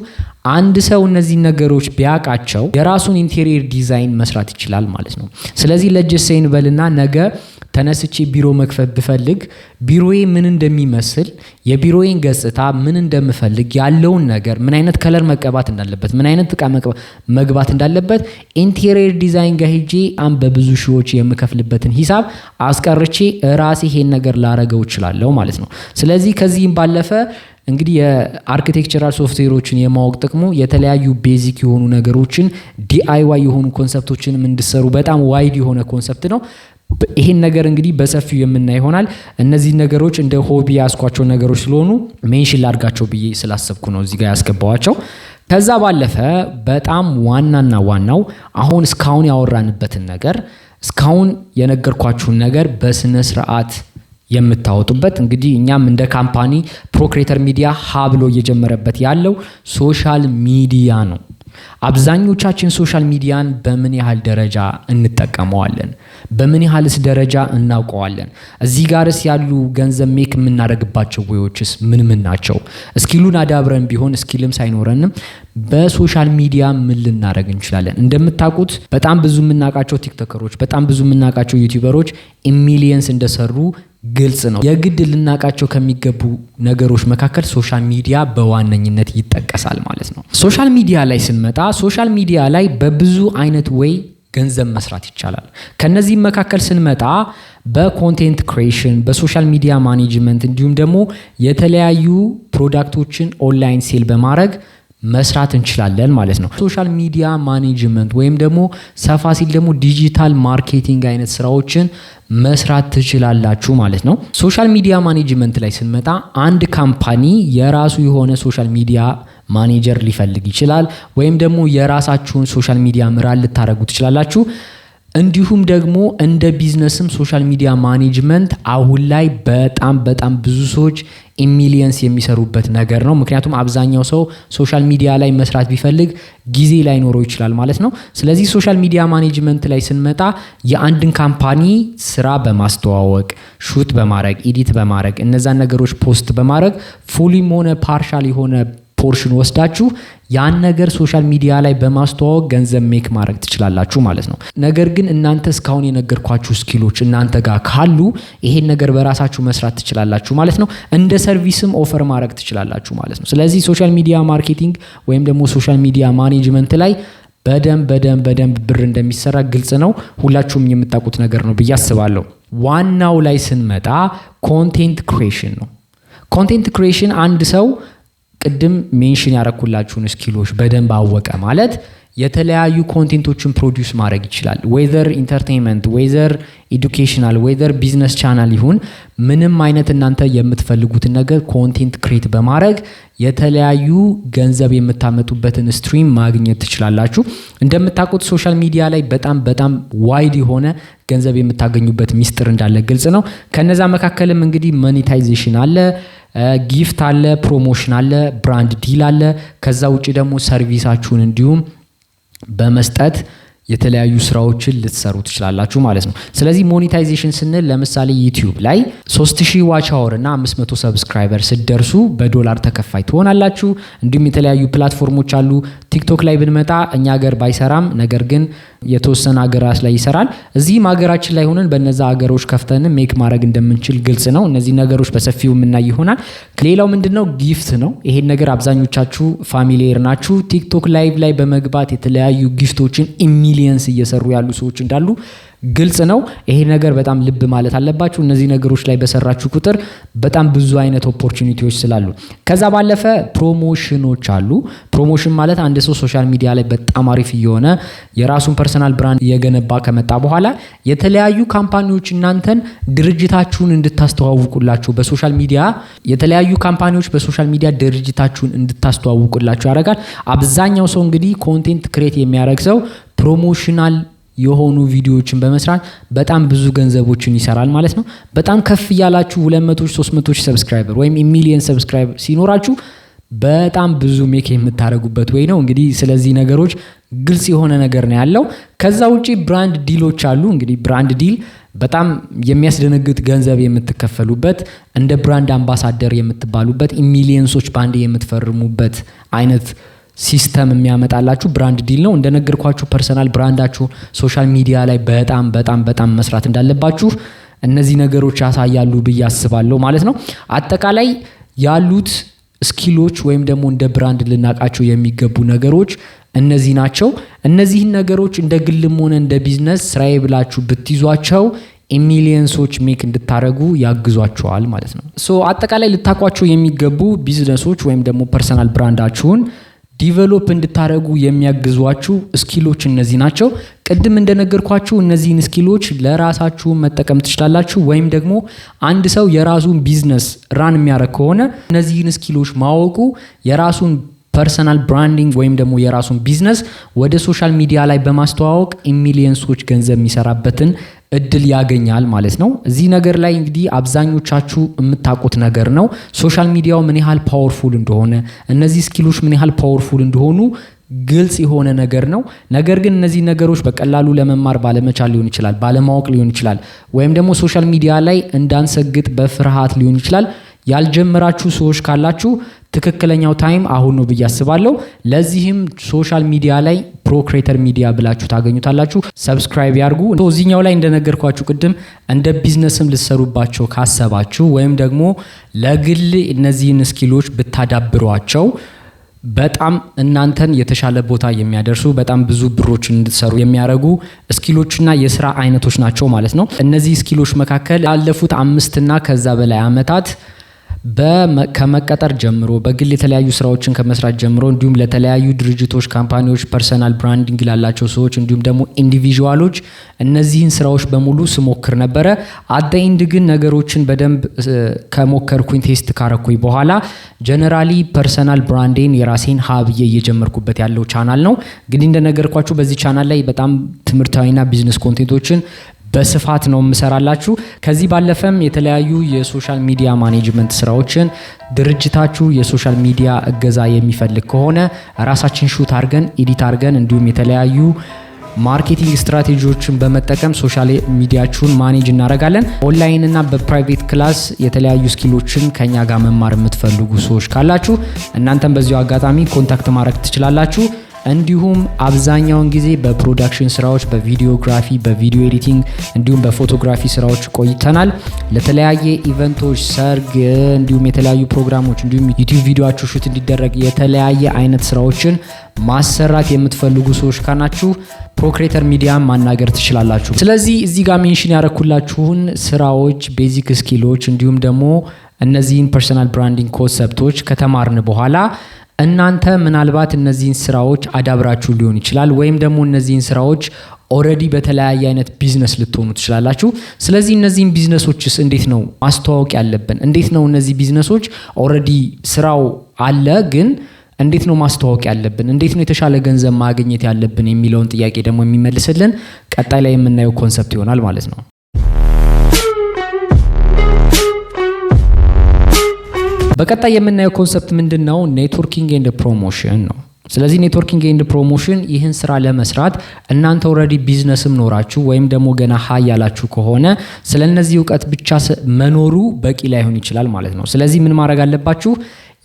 አንድ ሰው እነዚህ ነገሮች ቢያቃቸው የራሱን ኢንቴሪየር ዲዛይን መስራት ይችላል ማለት ነው። ስለዚህ ለጀሰይን በልና ነገ ተነስቼ ቢሮ መክፈት ብፈልግ ቢሮዬ ምን እንደሚመስል የቢሮዬን ገጽታ ምን እንደምፈልግ ያለውን ነገር ምን አይነት ከለር መቀባት እንዳለበት ምን አይነት ዕቃ መግባት እንዳለበት ኢንቴሪየር ዲዛይን ጋር ሄጄ በብዙ ሺዎች የምከፍልበትን ሂሳብ አስቀርቼ ራሴ ይሄን ነገር ላረገው እችላለሁ ማለት ነው። ስለዚህ ከዚህም ባለፈ እንግዲህ የአርኪቴክቸራል ሶፍትዌሮችን የማወቅ ጥቅሙ የተለያዩ ቤዚክ የሆኑ ነገሮችን ዲአይዋይ የሆኑ ኮንሰፕቶችንም እንድሰሩ በጣም ዋይድ የሆነ ኮንሰፕት ነው። ይሄን ነገር እንግዲህ በሰፊው የምናይ ይሆናል። እነዚህ ነገሮች እንደ ሆቢ ያስኳቸው ነገሮች ስለሆኑ ሜንሽን ላድርጋቸው ብዬ ስላሰብኩ ነው እዚህ ጋር ያስገባዋቸው። ከዛ ባለፈ በጣም ዋናና ዋናው አሁን እስካሁን ያወራንበትን ነገር እስካሁን የነገርኳችሁን ነገር በስነ ስርዓት የምታወጡበት እንግዲህ እኛም እንደ ካምፓኒ ፕሮክሬተር ሚዲያ ሀብሎ እየጀመረበት ያለው ሶሻል ሚዲያ ነው። አብዛኞቻችን ሶሻል ሚዲያን በምን ያህል ደረጃ እንጠቀመዋለን? በምን ያህልስ ደረጃ እናውቀዋለን? እዚህ ጋርስ ያሉ ገንዘብ ሜክ የምናደርግባቸው ወዮችስ ምን ናቸው? እስኪሉን አዳብረን ቢሆን እስኪልም ሳይኖረንም በሶሻል ሚዲያ ምን ልናደርግ እንችላለን? እንደምታውቁት በጣም ብዙ የምናውቃቸው ቲክቶከሮች፣ በጣም ብዙ የምናውቃቸው ዩቲዩበሮች ሚሊየንስ እንደሰሩ ግልጽ ነው። የግድ ልናቃቸው ከሚገቡ ነገሮች መካከል ሶሻል ሚዲያ በዋነኝነት ይጠቀሳል ማለት ነው። ሶሻል ሚዲያ ላይ ስንመጣ ሶሻል ሚዲያ ላይ በብዙ አይነት ወይ ገንዘብ መስራት ይቻላል። ከነዚህም መካከል ስንመጣ በኮንቴንት ክሪኤሽን፣ በሶሻል ሚዲያ ማኔጅመንት እንዲሁም ደግሞ የተለያዩ ፕሮዳክቶችን ኦንላይን ሴል በማድረግ መስራት እንችላለን ማለት ነው። ሶሻል ሚዲያ ማኔጅመንት ወይም ደግሞ ሰፋ ሲል ደግሞ ዲጂታል ማርኬቲንግ አይነት ስራዎችን መስራት ትችላላችሁ ማለት ነው። ሶሻል ሚዲያ ማኔጅመንት ላይ ስንመጣ አንድ ካምፓኒ የራሱ የሆነ ሶሻል ሚዲያ ማኔጀር ሊፈልግ ይችላል፣ ወይም ደግሞ የራሳችሁን ሶሻል ሚዲያ ምራል ልታረጉ ትችላላችሁ። እንዲሁም ደግሞ እንደ ቢዝነስም ሶሻል ሚዲያ ማኔጅመንት አሁን ላይ በጣም ብዙ ሰዎች ሚሊየንስ የሚሰሩበት ነገር ነው። ምክንያቱም አብዛኛው ሰው ሶሻል ሚዲያ ላይ መስራት ቢፈልግ ጊዜ ላይኖረው ይችላል ማለት ነው። ስለዚህ ሶሻል ሚዲያ ማኔጅመንት ላይ ስንመጣ የአንድን ካምፓኒ ስራ በማስተዋወቅ ሹት በማድረግ ኤዲት በማድረግ እነዛን ነገሮች ፖስት በማድረግ ፉሊም ሆነ ፓርሻል የሆነ ፖርሽን ወስዳችሁ ያን ነገር ሶሻል ሚዲያ ላይ በማስተዋወቅ ገንዘብ ሜክ ማድረግ ትችላላችሁ ማለት ነው። ነገር ግን እናንተ እስካሁን የነገርኳችሁ ስኪሎች እናንተ ጋር ካሉ ይሄን ነገር በራሳችሁ መስራት ትችላላችሁ ማለት ነው። እንደ ሰርቪስም ኦፈር ማድረግ ትችላላችሁ ማለት ነው። ስለዚህ ሶሻል ሚዲያ ማርኬቲንግ ወይም ደግሞ ሶሻል ሚዲያ ማኔጅመንት ላይ በደንብ ብር እንደሚሰራ ግልጽ ነው። ሁላችሁም የምታውቁት ነገር ነው ብዬ አስባለሁ። ዋናው ላይ ስንመጣ ኮንቴንት ክሪኤሽን ነው። ኮንቴንት ክሪኤሽን አንድ ሰው ቅድም ሜንሽን ያረኩላችሁን ስኪሎች በደንብ አወቀ ማለት የተለያዩ ኮንቴንቶችን ፕሮዲዩስ ማድረግ ይችላል። ዌዘር ኢንተርቴይንመንት፣ ዌዘር ኤዱኬሽናል፣ ዌዘር ቢዝነስ ቻናል ይሁን ምንም አይነት እናንተ የምትፈልጉትን ነገር ኮንቴንት ክሬት በማድረግ የተለያዩ ገንዘብ የምታመጡበትን ስትሪም ማግኘት ትችላላችሁ። እንደምታውቁት ሶሻል ሚዲያ ላይ በጣም ዋይድ የሆነ ገንዘብ የምታገኙበት ሚስጥር እንዳለ ግልጽ ነው። ከነዛ መካከልም እንግዲህ ሞኔታይዜሽን አለ፣ ጊፍት አለ፣ ፕሮሞሽን አለ፣ ብራንድ ዲል አለ። ከዛ ውጪ ደግሞ ሰርቪሳችሁን እንዲሁም በመስጠት የተለያዩ ስራዎችን ልትሰሩ ትችላላችሁ ማለት ነው። ስለዚህ ሞኔታይዜሽን ስንል ለምሳሌ ዩቲዩብ ላይ 3000 ዋች አወር እና 500 ሰብስክራይበር ስትደርሱ በዶላር ተከፋይ ትሆናላችሁ። እንዲሁም የተለያዩ ፕላትፎርሞች አሉ። ቲክቶክ ላይ ብንመጣ እኛ ሀገር ባይሰራም ነገር ግን የተወሰነ ሀገራት ላይ ይሰራል። እዚህም ሀገራችን ላይ ሆነን በነዛ ሀገሮች ከፍተን ሜክ ማድረግ እንደምንችል ግልጽ ነው። እነዚህ ነገሮች በሰፊው የምናይ ይሆናል። ሌላው ምንድነው ጊፍት ነው። ይሄን ነገር አብዛኞቻችሁ ፋሚሊየር ናችሁ። ቲክቶክ ላይቭ ላይ በመግባት የተለያዩ ጊፍቶችን ሚሊየንስ እየሰሩ ያሉ ሰዎች እንዳሉ ግልጽ ነው። ይሄ ነገር በጣም ልብ ማለት አለባችሁ። እነዚህ ነገሮች ላይ በሰራችሁ ቁጥር በጣም ብዙ አይነት ኦፖርቹኒቲዎች ስላሉ ከዛ ባለፈ ፕሮሞሽኖች አሉ። ፕሮሞሽን ማለት አንድ ሰው ሶሻል ሚዲያ ላይ በጣም አሪፍ እየሆነ የራሱን ፐርሰናል ብራንድ እየገነባ ከመጣ በኋላ የተለያዩ ካምፓኒዎች እናንተን ድርጅታችሁን እንድታስተዋውቁላችሁ በሶሻል ሚዲያ የተለያዩ ካምፓኒዎች በሶሻል ሚዲያ ድርጅታችሁን እንድታስተዋውቁላችሁ ያደርጋል። አብዛኛው ሰው እንግዲህ ኮንቴንት ክሬት የሚያደርግ ሰው ፕሮሞሽናል የሆኑ ቪዲዮዎችን በመስራት በጣም ብዙ ገንዘቦችን ይሰራል ማለት ነው። በጣም ከፍ ያላችሁ 200 300 ሰብስክራይበር ወይም ሚሊየን ሰብስክራይበር ሲኖራችሁ በጣም ብዙ ሜክ የምታደርጉበት ወይ ነው። እንግዲህ ስለዚህ ነገሮች ግልጽ የሆነ ነገር ነው ያለው። ከዛ ውጪ ብራንድ ዲሎች አሉ። እንግዲህ ብራንድ ዲል በጣም የሚያስደነግጥ ገንዘብ የምትከፈሉበት እንደ ብራንድ አምባሳደር የምትባሉበት ሚሊየንሶች ባንድ የምትፈርሙበት አይነት ሲስተም የሚያመጣላችሁ ብራንድ ዲል ነው። እንደነገርኳችሁ ፐርሰናል ብራንዳችሁ ሶሻል ሚዲያ ላይ በጣም መስራት እንዳለባችሁ እነዚህ ነገሮች ያሳያሉ ብዬ አስባለሁ ማለት ነው። አጠቃላይ ያሉት ስኪሎች ወይም ደግሞ እንደ ብራንድ ልናቃቸው የሚገቡ ነገሮች እነዚህ ናቸው። እነዚህን ነገሮች እንደ ግልም ሆነ እንደ ቢዝነስ ስራዬ ብላችሁ ብትይዟቸው ሚሊየንሶች ሜክ እንድታረጉ ያግዟቸዋል ማለት ነው። አጠቃላይ ልታቋቸው የሚገቡ ቢዝነሶች ወይም ደግሞ ፐርሰናል ብራንዳችሁን ዲቨሎፕ እንድታረጉ የሚያግዟችሁ ስኪሎች እነዚህ ናቸው። ቅድም እንደነገርኳችሁ እነዚህን ስኪሎች ለራሳችሁ መጠቀም ትችላላችሁ። ወይም ደግሞ አንድ ሰው የራሱን ቢዝነስ ራን የሚያደርግ ከሆነ እነዚህን ስኪሎች ማወቁ የራሱን ፐርሰናል ብራንዲንግ ወይም ደግሞ የራሱን ቢዝነስ ወደ ሶሻል ሚዲያ ላይ በማስተዋወቅ ሚሊየንሶች ገንዘብ የሚሰራበትን እድል ያገኛል ማለት ነው። እዚህ ነገር ላይ እንግዲህ አብዛኞቻችሁ የምታውቁት ነገር ነው። ሶሻል ሚዲያው ምን ያህል ፓወርፉል እንደሆነ እነዚህ ስኪሎች ምን ያህል ፓወርፉል እንደሆኑ ግልጽ የሆነ ነገር ነው። ነገር ግን እነዚህ ነገሮች በቀላሉ ለመማር ባለመቻል ሊሆን ይችላል፣ ባለማወቅ ሊሆን ይችላል፣ ወይም ደግሞ ሶሻል ሚዲያ ላይ እንዳንሰግጥ በፍርሃት ሊሆን ይችላል። ያልጀመራችሁ ሰዎች ካላችሁ ትክክለኛው ታይም አሁን ነው ብዬ አስባለሁ። ለዚህም ሶሻል ሚዲያ ላይ ፕሮክሬተር ሚዲያ ብላችሁ ታገኙታላችሁ። ሰብስክራይብ ያርጉ። እዚህኛው ላይ እንደነገርኳችሁ ቅድም እንደ ቢዝነስም ልትሰሩባቸው ካሰባችሁ ወይም ደግሞ ለግል እነዚህን ስኪሎች ብታዳብሯቸው በጣም እናንተን የተሻለ ቦታ የሚያደርሱ በጣም ብዙ ብሮችን እንድትሰሩ የሚያደርጉ ስኪሎችና የስራ አይነቶች ናቸው ማለት ነው። እነዚህ ስኪሎች መካከል ያለፉት 5 እና ከዛ በላይ አመታት ከመቀጠር ጀምሮ በግል የተለያዩ ስራዎችን ከመስራት ጀምሮ እንዲሁም ለተለያዩ ድርጅቶች፣ ካምፓኒዎች ፐርሰናል ብራንዲንግ ላላቸው ሰዎች እንዲሁም ደግሞ ኢንዲቪጁዋሎች እነዚህን ስራዎች በሙሉ ስሞክር ነበረ። አዳይንድ ግን ነገሮችን በደንብ ከሞከርኩኝ ቴስት ካረኩኝ በኋላ ጀነራሊ ፐርሰናል ብራንዴን የራሴን ሀብዬ እየጀመርኩበት ያለው ቻናል ነው። እንግዲህ እንደነገርኳችሁ በዚህ ቻናል ላይ በጣም ትምህርታዊና ቢዝነስ ኮንቴንቶችን በስፋት ነው የምሰራላችሁ። ከዚህ ባለፈም የተለያዩ የሶሻል ሚዲያ ማኔጅመንት ስራዎችን ድርጅታችሁ የሶሻል ሚዲያ እገዛ የሚፈልግ ከሆነ ራሳችን ሹት አድርገን ኤዲት አድርገን እንዲሁም የተለያዩ ማርኬቲንግ ስትራቴጂዎችን በመጠቀም ሶሻል ሚዲያችሁን ማኔጅ እናደርጋለን። ኦንላይን እና በፕራይቬት ክላስ የተለያዩ ስኪሎችን ከኛ ጋር መማር የምትፈልጉ ሰዎች ካላችሁ እናንተም በዚሁ አጋጣሚ ኮንታክት ማድረግ ትችላላችሁ። እንዲሁም አብዛኛውን ጊዜ በፕሮዳክሽን ስራዎች፣ በቪዲዮግራፊ፣ በቪዲዮ ኤዲቲንግ እንዲሁም በፎቶግራፊ ስራዎች ቆይተናል። ለተለያየ ኢቨንቶች፣ ሰርግ እንዲሁም የተለያዩ ፕሮግራሞች እንዲሁም ዩቲዩብ ቪዲዮአችሁ ሹት እንዲደረግ የተለያየ አይነት ስራዎችን ማሰራት የምትፈልጉ ሰዎች ካናችሁ ፕሮክሬተር ሚዲያን ማናገር ትችላላችሁ። ስለዚህ እዚህ ጋር ሜንሽን ያደረኩላችሁን ስራዎች፣ ቤዚክ ስኪሎች እንዲሁም ደግሞ እነዚህን ፐርሰናል ብራንዲንግ ኮንሰፕቶች ከተማርን በኋላ እናንተ ምናልባት እነዚህን ስራዎች አዳብራችሁ ሊሆን ይችላል ወይም ደግሞ እነዚህን ስራዎች ኦሬዲ በተለያየ አይነት ቢዝነስ ልትሆኑ ትችላላችሁ። ስለዚህ እነዚህን ቢዝነሶችስ እንዴት ነው ማስተዋወቅ ያለብን? እንዴት ነው እነዚህ ቢዝነሶች ኦሬዲ ስራው አለ ግን እንዴት ነው ማስተዋወቅ ያለብን? እንዴት ነው የተሻለ ገንዘብ ማግኘት ያለብን የሚለውን ጥያቄ ደግሞ የሚመልስልን ቀጣይ ላይ የምናየው ኮንሰፕት ይሆናል ማለት ነው። በቀጣይ የምናየው ኮንሰፕት ምንድነው? ኔትወርኪንግ ኤንድ ፕሮሞሽን ነው። ስለዚህ ኔትወርኪንግ ኤንድ ፕሮሞሽን ይህን ስራ ለመስራት እናንተ ኦልሬዲ ቢዝነስም ኖራችሁ ወይም ደግሞ ገና ሃይ ያላችሁ ከሆነ ስለነዚህ ዕውቀት ብቻ መኖሩ በቂ ላይሆን ይችላል ማለት ነው። ስለዚህ ምን ማድረግ አለባችሁ?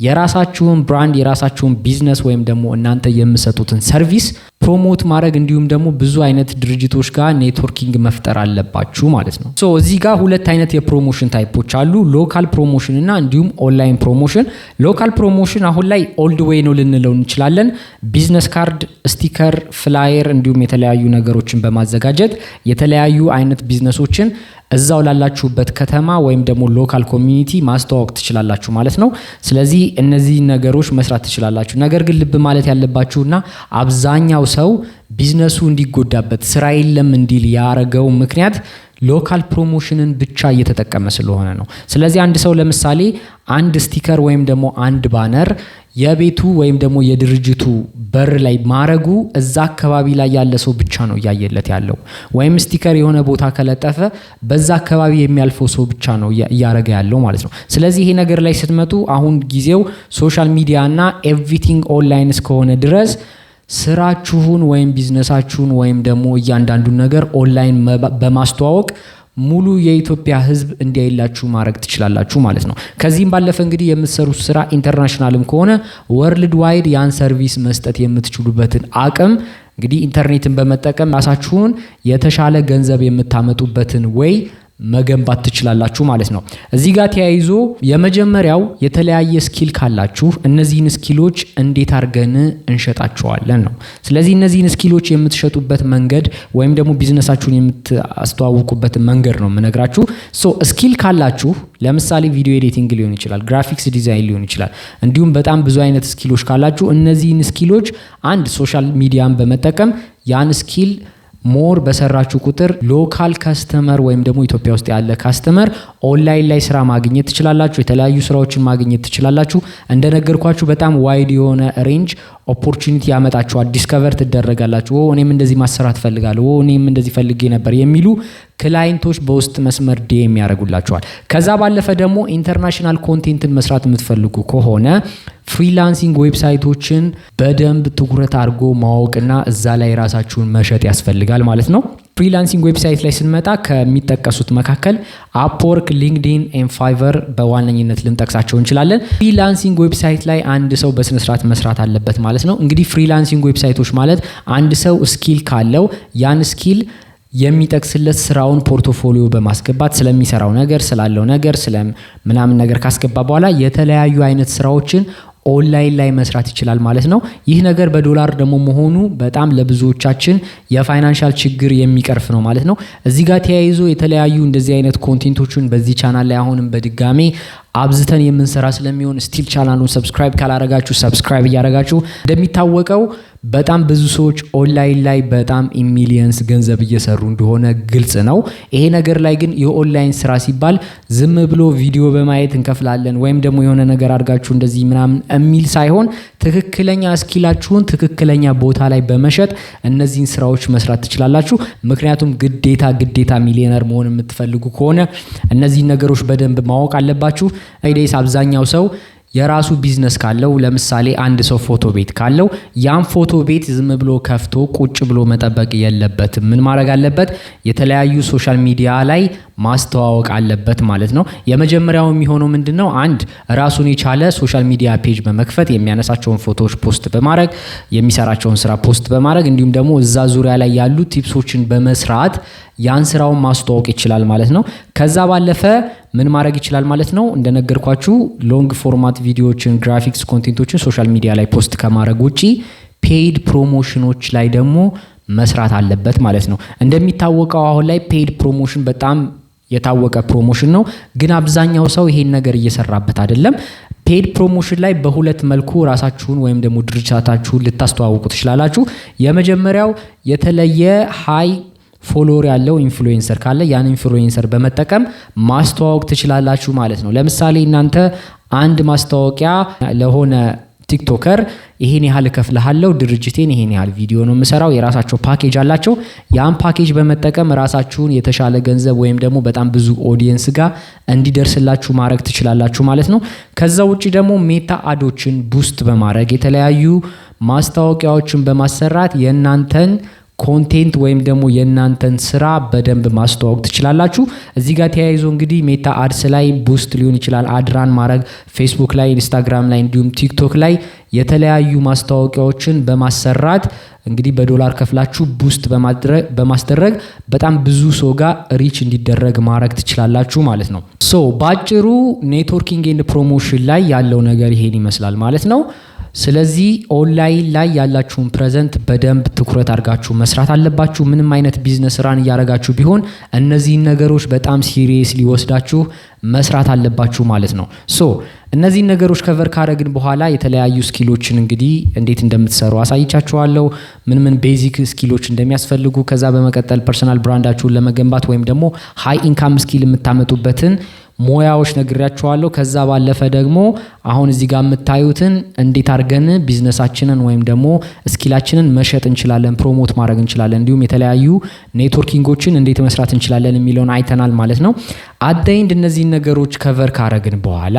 የራሳችሁን ብራንድ የራሳችሁን ቢዝነስ ወይም ደግሞ እናንተ የምትሰጡትን ሰርቪስ ፕሮሞት ማድረግ እንዲሁም ደግሞ ብዙ አይነት ድርጅቶች ጋር ኔትወርኪንግ መፍጠር አለባችሁ ማለት ነው። ሶ እዚህ ጋር ሁለት አይነት የፕሮሞሽን ታይፖች አሉ፣ ሎካል ፕሮሞሽን እና እንዲሁም ኦንላይን ፕሮሞሽን። ሎካል ፕሮሞሽን አሁን ላይ ኦልድ ዌይ ነው ልንለው እንችላለን። ቢዝነስ ካርድ፣ ስቲከር፣ ፍላየር እንዲሁም የተለያዩ ነገሮችን በማዘጋጀት የተለያዩ አይነት ቢዝነሶችን እዛው ላላችሁበት ከተማ ወይም ደግሞ ሎካል ኮሚኒቲ ማስተዋወቅ ትችላላችሁ ማለት ነው። ስለዚህ እነዚህ ነገሮች መስራት ትችላላችሁ። ነገር ግን ልብ ማለት ያለባችሁና አብዛኛው ሰው ቢዝነሱ እንዲጎዳበት ስራ የለም እንዲል ያረገው ምክንያት ሎካል ፕሮሞሽንን ብቻ እየተጠቀመ ስለሆነ ነው። ስለዚህ አንድ ሰው ለምሳሌ አንድ ስቲከር ወይም ደግሞ አንድ ባነር የቤቱ ወይም ደግሞ የድርጅቱ በር ላይ ማረጉ እዛ አካባቢ ላይ ያለ ሰው ብቻ ነው እያየለት ያለው። ወይም ስቲከር የሆነ ቦታ ከለጠፈ በዛ አካባቢ የሚያልፈው ሰው ብቻ ነው እያረገ ያለው ማለት ነው። ስለዚህ ይሄ ነገር ላይ ስትመጡ አሁን ጊዜው ሶሻል ሚዲያ እና ኤቭሪቲንግ ኦንላይን እስከሆነ ድረስ ስራችሁን ወይም ቢዝነሳችሁን ወይም ደግሞ እያንዳንዱን ነገር ኦንላይን በማስተዋወቅ ሙሉ የኢትዮጵያ ሕዝብ እንዲያይላችሁ ማድረግ ትችላላችሁ ማለት ነው። ከዚህም ባለፈ እንግዲህ የምትሰሩት ስራ ኢንተርናሽናልም ከሆነ ወርልድ ዋይድ ያን ሰርቪስ መስጠት የምትችሉበትን አቅም እንግዲህ ኢንተርኔትን በመጠቀም ራሳችሁን የተሻለ ገንዘብ የምታመጡበትን ወይ መገንባት ትችላላችሁ ማለት ነው። እዚህ ጋር ተያይዞ የመጀመሪያው የተለያየ ስኪል ካላችሁ እነዚህን ስኪሎች እንዴት አድርገን እንሸጣቸዋለን ነው። ስለዚህ እነዚህን ስኪሎች የምትሸጡበት መንገድ ወይም ደግሞ ቢዝነሳችሁን የምታስተዋውቁበት መንገድ ነው የምነግራችሁ። ስኪል ካላችሁ ለምሳሌ ቪዲዮ ኤዲቲንግ ሊሆን ይችላል፣ ግራፊክስ ዲዛይን ሊሆን ይችላል። እንዲሁም በጣም ብዙ አይነት ስኪሎች ካላችሁ እነዚህን ስኪሎች አንድ ሶሻል ሚዲያን በመጠቀም ያን ስኪል ሞር በሰራችሁ ቁጥር ሎካል ካስተመር ወይም ደግሞ ኢትዮጵያ ውስጥ ያለ ካስተመር ኦንላይን ላይ ስራ ማግኘት ትችላላችሁ። የተለያዩ ስራዎችን ማግኘት ትችላላችሁ። እንደነገርኳችሁ በጣም ዋይድ የሆነ ሬንጅ ኦፖርቹኒቲ ያመጣችኋል። ዲስከቨር ትደረጋላችሁ። እኔም እንደዚህ ማሰራት ፈልጋለሁ፣ እኔም እንደዚህ ፈልጌ ነበር የሚሉ ክላይንቶች በውስጥ መስመር ዲኤም ያደርጉላችኋል። ከዛ ባለፈ ደግሞ ኢንተርናሽናል ኮንቴንትን መስራት የምትፈልጉ ከሆነ ፍሪላንሲንግ ዌብሳይቶችን በደንብ ትኩረት አድርጎ ማወቅና እዛ ላይ ራሳችሁን መሸጥ ያስፈልጋል ማለት ነው። ፍሪላንሲንግ ዌብሳይት ላይ ስንመጣ ከሚጠቀሱት መካከል አፕወርክ፣ ሊንክድኢን ኤንድ ፋይቨር በዋነኝነት ልንጠቅሳቸው እንችላለን። ፍሪላንሲንግ ዌብሳይት ላይ አንድ ሰው በስነ ስርዓት መስራት አለበት ማለት ነው። እንግዲህ ፍሪላንሲንግ ዌብሳይቶች ማለት አንድ ሰው ስኪል ካለው ያን ስኪል የሚጠቅስለት ስራውን ፖርቶፎሊዮ በማስገባት ስለሚሰራው ነገር ስላለው ነገር ስለምናምን ነገር ካስገባ በኋላ የተለያዩ አይነት ስራዎችን ኦንላይን ላይ መስራት ይችላል ማለት ነው። ይህ ነገር በዶላር ደግሞ መሆኑ በጣም ለብዙዎቻችን የፋይናንሻል ችግር የሚቀርፍ ነው ማለት ነው። እዚህ ጋር ተያይዞ የተለያዩ እንደዚህ አይነት ኮንቴንቶችን በዚህ ቻናል ላይ አሁንም በድጋሜ አብዝተን የምንሰራ ስለሚሆን ስቲል ቻናሉን ሰብስክራይብ ካላረጋችሁ ሰብስክራይብ እያረጋችሁ። እንደሚታወቀው በጣም ብዙ ሰዎች ኦንላይን ላይ በጣም ሚሊየንስ ገንዘብ እየሰሩ እንደሆነ ግልጽ ነው። ይሄ ነገር ላይ ግን የኦንላይን ስራ ሲባል ዝም ብሎ ቪዲዮ በማየት እንከፍላለን ወይም ደግሞ የሆነ ነገር አድርጋችሁ እንደዚህ ምናምን የሚል ሳይሆን ትክክለኛ ስኪላችሁን ትክክለኛ ቦታ ላይ በመሸጥ እነዚህን ስራዎች መስራት ትችላላችሁ። ምክንያቱም ግዴታ ሚሊዮነር መሆን የምትፈልጉ ከሆነ እነዚህን ነገሮች በደንብ ማወቅ አለባችሁ። አይዴስ አብዛኛው ሰው የራሱ ቢዝነስ ካለው ለምሳሌ አንድ ሰው ፎቶ ቤት ካለው ያን ፎቶ ቤት ዝም ብሎ ከፍቶ ቁጭ ብሎ መጠበቅ የለበትም። ምን ማድረግ አለበት? የተለያዩ ሶሻል ሚዲያ ላይ ማስተዋወቅ አለበት ማለት ነው። የመጀመሪያው የሚሆነው ምንድነው? አንድ ራሱን የቻለ ሶሻል ሚዲያ ፔጅ በመክፈት የሚያነሳቸውን ፎቶዎች ፖስት በማድረግ የሚሰራቸውን ስራ ፖስት በማድረግ እንዲሁም ደግሞ እዛ ዙሪያ ላይ ያሉ ቲፕሶችን በመስራት ያን ስራውን ማስተዋወቅ ይችላል ማለት ነው። ከዛ ባለፈ ምን ማድረግ ይችላል ማለት ነው? እንደነገርኳችሁ ሎንግ ፎርማት ቪዲዮዎችን፣ ግራፊክስ ኮንቴንቶችን ሶሻል ሚዲያ ላይ ፖስት ከማድረግ ውጪ ፔይድ ፕሮሞሽኖች ላይ ደግሞ መስራት አለበት ማለት ነው። እንደሚታወቀው አሁን ላይ ፔይድ ፕሮሞሽን በጣም የታወቀ ፕሮሞሽን ነው፣ ግን አብዛኛው ሰው ይሄን ነገር እየሰራበት አይደለም። ፔይድ ፕሮሞሽን ላይ በሁለት መልኩ ራሳችሁን ወይም ደግሞ ድርጅታችሁን ልታስተዋውቁ ትችላላችሁ። የመጀመሪያው የተለየ ሃይ ፎሎወር ያለው ኢንፍሉዌንሰር ካለ ያን ኢንፍሉዌንሰር በመጠቀም ማስተዋወቅ ትችላላችሁ ማለት ነው። ለምሳሌ እናንተ አንድ ማስተዋወቂያ ለሆነ ቲክቶከር ይሄን ያህል ከፍለሃለው፣ ድርጅቴን ይሄን ያህል ቪዲዮ ነው የምሰራው፣ የራሳቸው ፓኬጅ አላቸው። ያን ፓኬጅ በመጠቀም ራሳችሁን የተሻለ ገንዘብ ወይም ደግሞ በጣም ብዙ ኦዲየንስ ጋር እንዲደርስላችሁ ማድረግ ትችላላችሁ ማለት ነው። ከዛ ውጪ ደግሞ ሜታ አዶችን ቡስት በማድረግ የተለያዩ ማስታወቂያዎችን በማሰራት የእናንተን ኮንቴንት ወይም ደግሞ የእናንተን ስራ በደንብ ማስተዋወቅ ትችላላችሁ። እዚህ ጋር ተያይዞ እንግዲህ ሜታ አድስ ላይ ቡስት ሊሆን ይችላል፣ አድራን ማድረግ ፌስቡክ ላይ፣ ኢንስታግራም ላይ እንዲሁም ቲክቶክ ላይ የተለያዩ ማስታወቂያዎችን በማሰራት እንግዲህ በዶላር ከፍላችሁ ቡስት በማስደረግ በጣም ብዙ ሰው ጋር ሪች እንዲደረግ ማድረግ ትችላላችሁ ማለት ነው። ሶ ባጭሩ ኔትወርኪንግ ኤንድ ፕሮሞሽን ላይ ያለው ነገር ይሄን ይመስላል ማለት ነው። ስለዚህ ኦንላይን ላይ ያላችሁን ፕሬዘንት በደንብ ትኩረት አድርጋችሁ መስራት አለባችሁ። ምንም አይነት ቢዝነስ ራን እያደረጋችሁ ቢሆን እነዚህን ነገሮች በጣም ሲሪየስሊ ወስዳችሁ መስራት አለባችሁ ማለት ነው። ሶ እነዚህን ነገሮች ከቨር ካረግን በኋላ የተለያዩ ስኪሎችን እንግዲህ እንዴት እንደምትሰሩ አሳይቻችኋለሁ። ምን ቤዚክ ስኪሎች እንደሚያስፈልጉ፣ ከዛ በመቀጠል ፐርሰናል ብራንዳችሁን ለመገንባት ወይም ደግሞ ሃይ ኢንካም ስኪል የምታመጡበትን ሞያዎች ነግሬያችኋለሁ። ከዛ ባለፈ ደግሞ አሁን እዚህ ጋር የምታዩትን እንዴት አድርገን ቢዝነሳችንን ወይም ደግሞ ስኪላችንን መሸጥ እንችላለን፣ ፕሮሞት ማድረግ እንችላለን፣ እንዲሁም የተለያዩ ኔትወርኪንጎችን እንዴት መስራት እንችላለን የሚለውን አይተናል ማለት ነው። አደይንድ እነዚህን ነገሮች ከቨር ካረግን በኋላ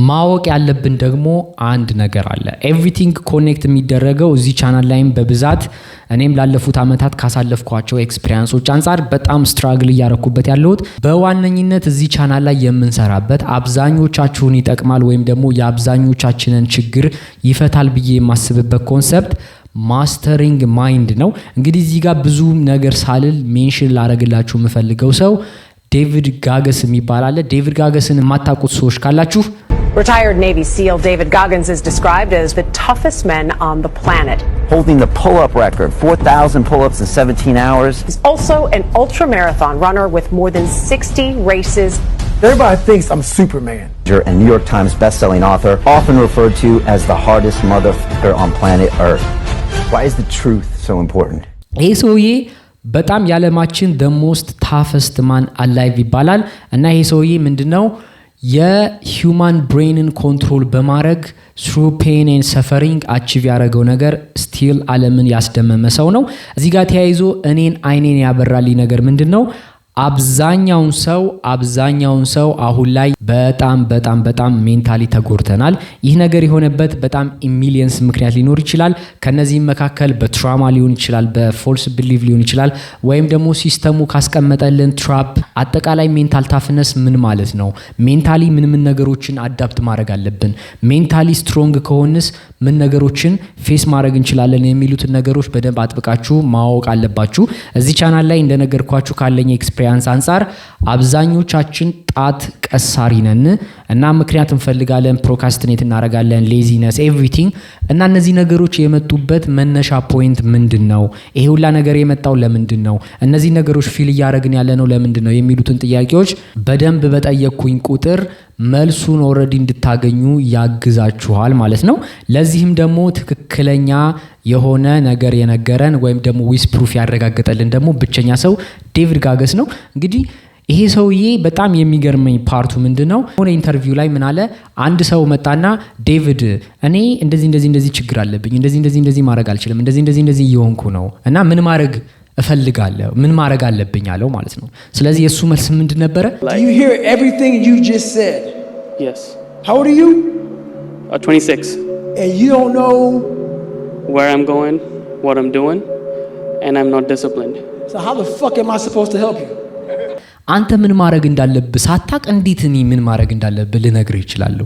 ማወቅ ያለብን ደግሞ አንድ ነገር አለ። ኤቭሪቲንግ ኮኔክት የሚደረገው እዚህ ቻናል ላይም በብዛት እኔም ላለፉት ዓመታት ካሳለፍኳቸው ኤክስፒሪያንሶች አንጻር በጣም ስትራግል እያረኩበት ያለሁት በዋነኝነት እዚህ ቻናል ላይ የምንሰራበት አብዛኞቻችሁን ይጠቅማል ወይም ደግሞ የአብዛኞቻችንን ችግር ይፈታል ብዬ የማስብበት ኮንሰፕት ማስተሪንግ ማይንድ ነው። እንግዲህ እዚህ ጋር ብዙ ነገር ሳልል ሜንሽን ላረግላችሁ የምፈልገው ሰው ዴቪድ ጋገስ የሚባል አለ። ዴቪድ ጋገስን የማታውቁት ሰዎች ካላችሁ Retired Navy SEAL David Goggins is described as the toughest man on the planet. Holding the pull-up record, 4,000 pull-ups in 17 hours. He's also an ultra-marathon runner with more than 60 races. Everybody thinks I'm Superman. A New York Times best-selling author, often referred to as the hardest motherfucker on planet Earth. Why is the truth so important? ይሄ ሰውዬ በጣም የዓለማችን the most toughest man alive ይባላል እና ይሄ ሰውዬ ምንድነው የሂውማን ብሬንን ኮንትሮል በማድረግ through pain and suffering አቺቭ ያደረገው ነገር ስቲል ዓለምን ያስደመመ ሰው ነው። እዚህ ጋር ተያይዞ እኔን አይኔን ያበራልኝ ነገር ምንድነው አብዛኛውን ሰው አሁን ላይ በጣም ሜንታሊ ተጎድተናል። ይህ ነገር የሆነበት በጣም ሚሊየንስ ምክንያት ሊኖር ይችላል። ከነዚህም መካከል በትራማ ሊሆን ይችላል፣ በፎልስ ቢሊቭ ሊሆን ይችላል፣ ወይም ደግሞ ሲስተሙ ካስቀመጠልን ትራፕ። አጠቃላይ ሜንታል ታፍነስ ምን ማለት ነው? ሜንታሊ ምን ነገሮችን አዳፕት ማድረግ አለብን? ሜንታሊ ስትሮንግ ከሆንስ ምን ነገሮችን ፌስ ማድረግ እንችላለን የሚሉትን ነገሮች በደንብ አጥብቃችሁ ማወቅ አለባችሁ። እዚህ ቻናል ላይ እንደነገርኳችሁ ካለኝ ኤክስፒሪያንስ አንጻር አብዛኞቻችን ጣት ቀሳሪ ነን እና ምክንያት እንፈልጋለን፣ ፕሮካስቲኔት እናደርጋለን፣ ሌዚነስ ኤቭሪቲንግ። እና እነዚህ ነገሮች የመጡበት መነሻ ፖይንት ምንድነው? ይሄ ሁላ ነገር የመጣው ለምንድነው? እነዚህ ነገሮች ፊል እያደረግን ያለነው ለምንድነው የሚሉትን ጥያቄዎች በደንብ በጠየቅኩኝ ቁጥር መልሱን ኦሬዲ እንድታገኙ ያግዛችኋል ማለት ነው። ለዚህም ደግሞ ትክክለኛ የሆነ ነገር የነገረን ወይም ደግሞ ዊዝ ፕሩፍ ያረጋገጠልን ደግሞ ብቸኛ ሰው ዴቪድ ጋገስ ነው። እንግዲህ ይሄ ሰውዬ በጣም የሚገርመኝ ፓርቱ ምንድነው? ሆነ ኢንተርቪው ላይ ምን አለ? አንድ ሰው መጣና ዴቪድ እኔ እንደዚህ ችግር አለብኝ፣ እንደዚህ ማድረግ አልችልም፣ እንደዚህ እየሆንኩ ነው እና ምን ማድረግ እፈልጋለሁ፣ ምን ማድረግ አለብኝ አለው ማለት ነው። ስለዚህ የሱ መልስ ምንድን ነበረ? Do you hear everything you just said? Yes. How old are you? 26. And you don't know Where I'm going, what I'm doing, and I'm not disciplined. So how the fuck am I supposed to help you? አንተ ምን ማድረግ እንዳለብህ ሳታቅ እንዴት እኔ ምን ማድረግ እንዳለብህ ልነግርህ እችላለሁ?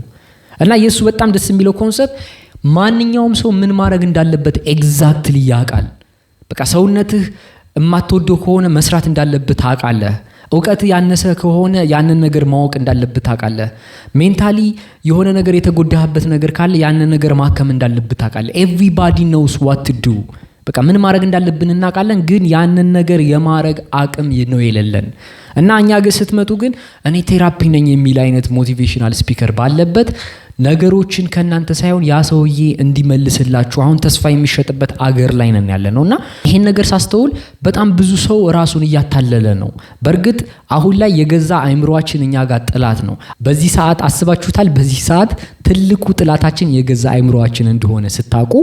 እና የሱ በጣም ደስ የሚለው ኮንሰፕት ማንኛውም ሰው ምን ማድረግ እንዳለበት ኤግዛክትሊ ያውቃል። በቃ ሰውነትህ የማትወደው ከሆነ መስራት እንዳለብህ ታውቃለህ። እውቀት ያነሰ ከሆነ ያንን ነገር ማወቅ እንዳለብህ ታውቃለህ። ሜንታሊ የሆነ ነገር የተጎዳህበት ነገር ካለ ያንን ነገር ማከም እንዳለብህ ታውቃለህ። ኤቭሪባዲ ኖውስ ዋት ቱ ዱ። በቃ ምን ማድረግ እንዳለብን እናውቃለን፣ ግን ያንን ነገር የማድረግ አቅም ነው የሌለን። እና እኛ ግን ስትመጡ ግን እኔ ቴራፒ ነኝ የሚል አይነት ሞቲቬሽናል ስፒከር ባለበት ነገሮችን ከናንተ ሳይሆን ያ ሰውዬ እንዲመልስላችሁ አሁን ተስፋ የሚሸጥበት አገር ላይ ነን ያለነውና ይሄን ነገር ሳስተውል በጣም ብዙ ሰው ራሱን እያታለለ ነው። በርግጥ አሁን ላይ የገዛ አይምሮአችን እኛ ጋር ጥላት ነው። በዚህ ሰዓት አስባችሁታል? በዚህ ሰዓት ትልቁ ጥላታችን የገዛ አይምሮአችን እንደሆነ ስታውቁ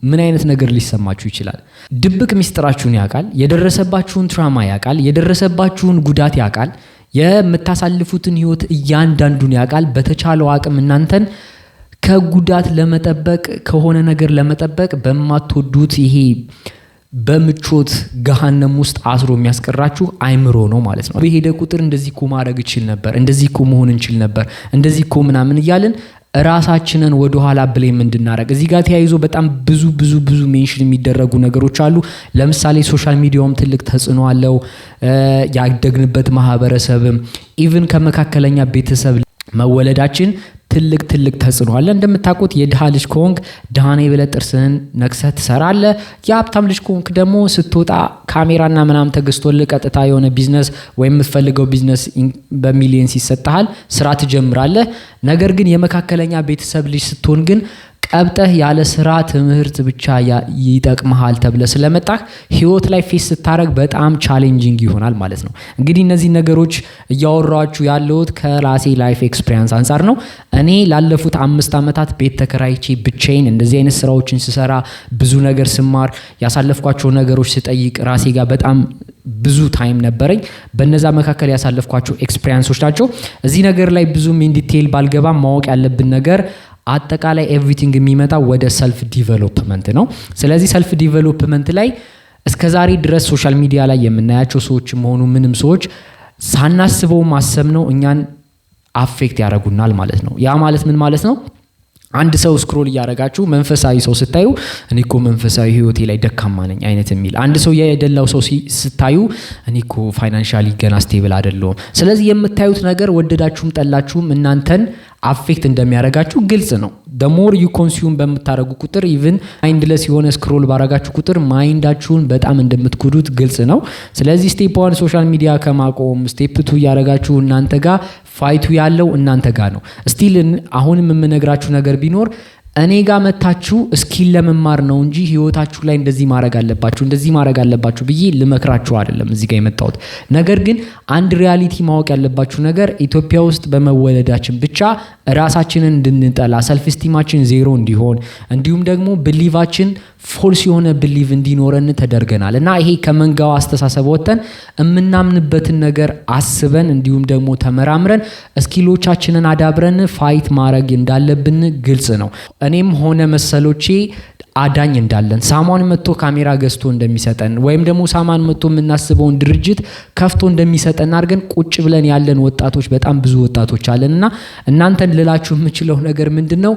ምን አይነት ነገር ሊሰማችሁ ይችላል? ድብቅ ሚስጥራችሁን ያውቃል፣ የደረሰባችሁን ትራማ ያውቃል፣ የደረሰባችሁን ጉዳት ያውቃል፣ የምታሳልፉትን ህይወት እያንዳንዱን ያውቃል። በተቻለው አቅም እናንተን ከጉዳት ለመጠበቅ ከሆነ ነገር ለመጠበቅ በማትወዱት ይሄ በምቾት ገሃነም ውስጥ አስሮ የሚያስቀራችሁ አይምሮ ነው ማለት ነው። በሄደ ቁጥር እንደዚህ እኮ ማድረግ እችል ነበር፣ እንደዚህ እኮ መሆን እንችል ነበር፣ እንደዚህ እኮ ምናምን እያልን ራሳችንን ወደ ኋላ ብሌም እንድናረግ እዚህ ጋር ተያይዞ በጣም ብዙ ሜንሽን የሚደረጉ ነገሮች አሉ። ለምሳሌ ሶሻል ሚዲያውም ትልቅ ተጽዕኖ አለው። ያደግንበት ማህበረሰብም ኢቭን ከመካከለኛ ቤተሰብ መወለዳችን ትልቅ ተጽዕኖ አለ። እንደምታውቁት የድሃ ልጅ ከሆንክ ድሃኔ ብለህ ጥርስህን ነክሰህ ትሰራለህ። የሀብታም ልጅ ከሆንክ ደግሞ ስትወጣ ካሜራና ምናምን ተገዝቶልህ ቀጥታ የሆነ ቢዝነስ ወይም የምትፈልገው ቢዝነስ በሚሊየንስ ይሰጥሃል፣ ስራ ትጀምራለህ። ነገር ግን የመካከለኛ ቤተሰብ ልጅ ስትሆን ግን ቀብጠህ ያለ ስራ ትምህርት ብቻ ይጠቅመሃል ተብለ ስለመጣህ ህይወት ላይ ፌስ ስታረግ በጣም ቻሌንጂንግ ይሆናል ማለት ነው። እንግዲህ እነዚህ ነገሮች እያወራችሁ ያለሁት ከራሴ ላይፍ ኤክስፒሪየንስ አንፃር ነው። እኔ ላለፉት 5 ዓመታት ቤት ተከራይቼ ብቻዬን እንደዚህ አይነት ስራዎችን ስሰራ ብዙ ነገር ስማር ያሳለፍኳቸው ነገሮች ስጠይቅ ራሴ ጋር በጣም ብዙ ታይም ነበረኝ። በነዛ መካከል ያሳለፍኳቸው ኤክስፒሪየንሶች ናቸው። እዚህ ነገር ላይ ብዙም ኢን ዲቴል ባልገባም ማወቅ ያለብን ነገር አጠቃላይ ኤቭሪቲንግ የሚመጣው ወደ ሰልፍ ዲቨሎፕመንት ነው። ስለዚህ ሰልፍ ዲቨሎፕመንት ላይ እስከዛሬ ድረስ ሶሻል ሚዲያ ላይ የምናያቸው ሰዎች መሆኑ ምንም ሰዎች ሳናስበው ማሰብ ነው እኛን አፌክት ያደርጉናል ማለት ነው። ያ ማለት ምን ማለት ነው? አንድ ሰው ስክሮል እያደረጋችሁ መንፈሳዊ ሰው ስታዩ እኔ እኮ መንፈሳዊ ህይወቴ ላይ ደካማ ነኝ አይነት የሚል አንድ ሰው የደላው ሰው ስታዩ እኔ እኮ ፋይናንሻሊ ገና ስቴብል አይደለሁም። ስለዚህ የምታዩት ነገር ወደዳችሁም ጠላችሁም እናንተን አፌክት እንደሚያደርጋችሁ ግልጽ ነው። the more you consume በምታረጉ ቁጥር ኢቭን ማይንድለስ የሆነ ስክሮል ባረጋችሁ ቁጥር ማይንዳችሁን በጣም እንደምትጎዱት ግልጽ ነው። ስለዚህ ስቴፕ 1 ሶሻል ሚዲያ ከማቆም ስቴፕ 2 ያረጋችሁ እናንተ ጋር ፋይቱ ያለው እናንተ ጋር ነው። ስቲል አሁንም የምነግራችሁ ነገር ቢኖር እኔ ጋር መታችሁ ስኪል ለመማር ነው እንጂ ህይወታችሁ ላይ እንደዚህ ማድረግ አለባችሁ ብዬ ልመክራችሁ አይደለም እዚህ ጋር የመጣሁት። ነገር ግን አንድ ሪያሊቲ ማወቅ ያለባችሁ ነገር ኢትዮጵያ ውስጥ በመወለዳችን ብቻ ራሳችንን እንድንጠላ ሰልፍ ስቲማችን ዜሮ እንዲሆን እንዲሁም ደግሞ ብሊቫችን ፎልስ የሆነ ብሊቭ እንዲኖረን ተደርገናል እና ይሄ ከመንጋው አስተሳሰብ ወጥተን የምናምንበትን ነገር አስበን እንዲሁም ደግሞ ተመራምረን ስኪሎቻችንን አዳብረን ፋይት ማድረግ እንዳለብን ግልጽ ነው። እኔም ሆነ መሰሎቼ አዳኝ እንዳለን ሳማን መጥቶ ካሜራ ገዝቶ እንደሚሰጠን ወይም ደግሞ ሳማን መጥቶ የምናስበውን ድርጅት ከፍቶ እንደሚሰጠን አድርገን ቁጭ ብለን ያለን ወጣቶች በጣም ብዙ ወጣቶች አለንና እናንተን ልላችሁ የምችለው ነገር ምንድነው?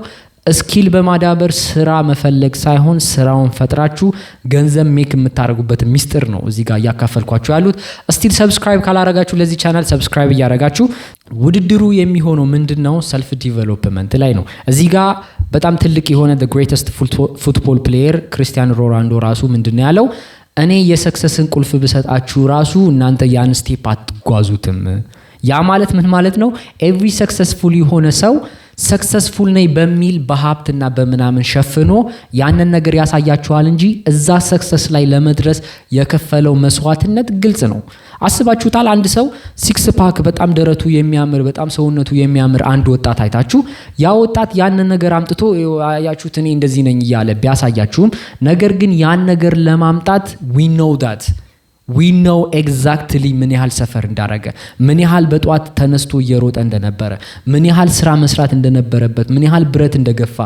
ስኪል በማዳበር ስራ መፈለግ ሳይሆን ስራውን ፈጥራችሁ ገንዘብ ሜክ የምታረጉበት ሚስጥር ነው እዚህ ጋር ያካፈልኳችሁ ያሉት። ስቲል ሰብስክራይብ ካላረጋችሁ ለዚህ ቻናል ሰብስክራይብ እያረጋችሁ ውድድሩ የሚሆነው ምንድነው? ሰልፍ ዲቨሎፕመንት ላይ ነው። እዚህ ጋር በጣም ትልቅ የሆነ the greatest football player ክርስቲያኖ ሮናልዶ ራሱ ምንድነው ያለው? እኔ የሰክሰስን ቁልፍ ብሰጣችሁ ራሱ እናንተ ያን ስቴፕ አትጓዙትም። ያ ማለት ምን ማለት ነው? ኤቭሪ ሰክሰስፉል የሆነ ሰው ሰክሰስፉል ነኝ በሚል በሀብትና በምናምን ሸፍኖ ያንን ነገር ያሳያችኋል እንጂ እዛ ሰክሰስ ላይ ለመድረስ የከፈለው መስዋዕትነት ግልጽ ነው። አስባችሁታል? አንድ ሰው ሲክስ ፓክ በጣም ደረቱ የሚያምር በጣም ሰውነቱ የሚያምር አንድ ወጣት አይታችሁ ያ ወጣት ያንን ነገር አምጥቶ ያያችሁት እኔ እንደዚህ ነኝ እያለ ቢያሳያችሁም ነገር ግን ያን ነገር ለማምጣት we know exactly ምን ያህል ሰፈር እንዳረገ ምን ያህል በጧት ተነስቶ እየሮጠ እንደነበረ ምን ያህል ስራ መስራት እንደነበረበት ምን ያህል ብረት እንደገፋ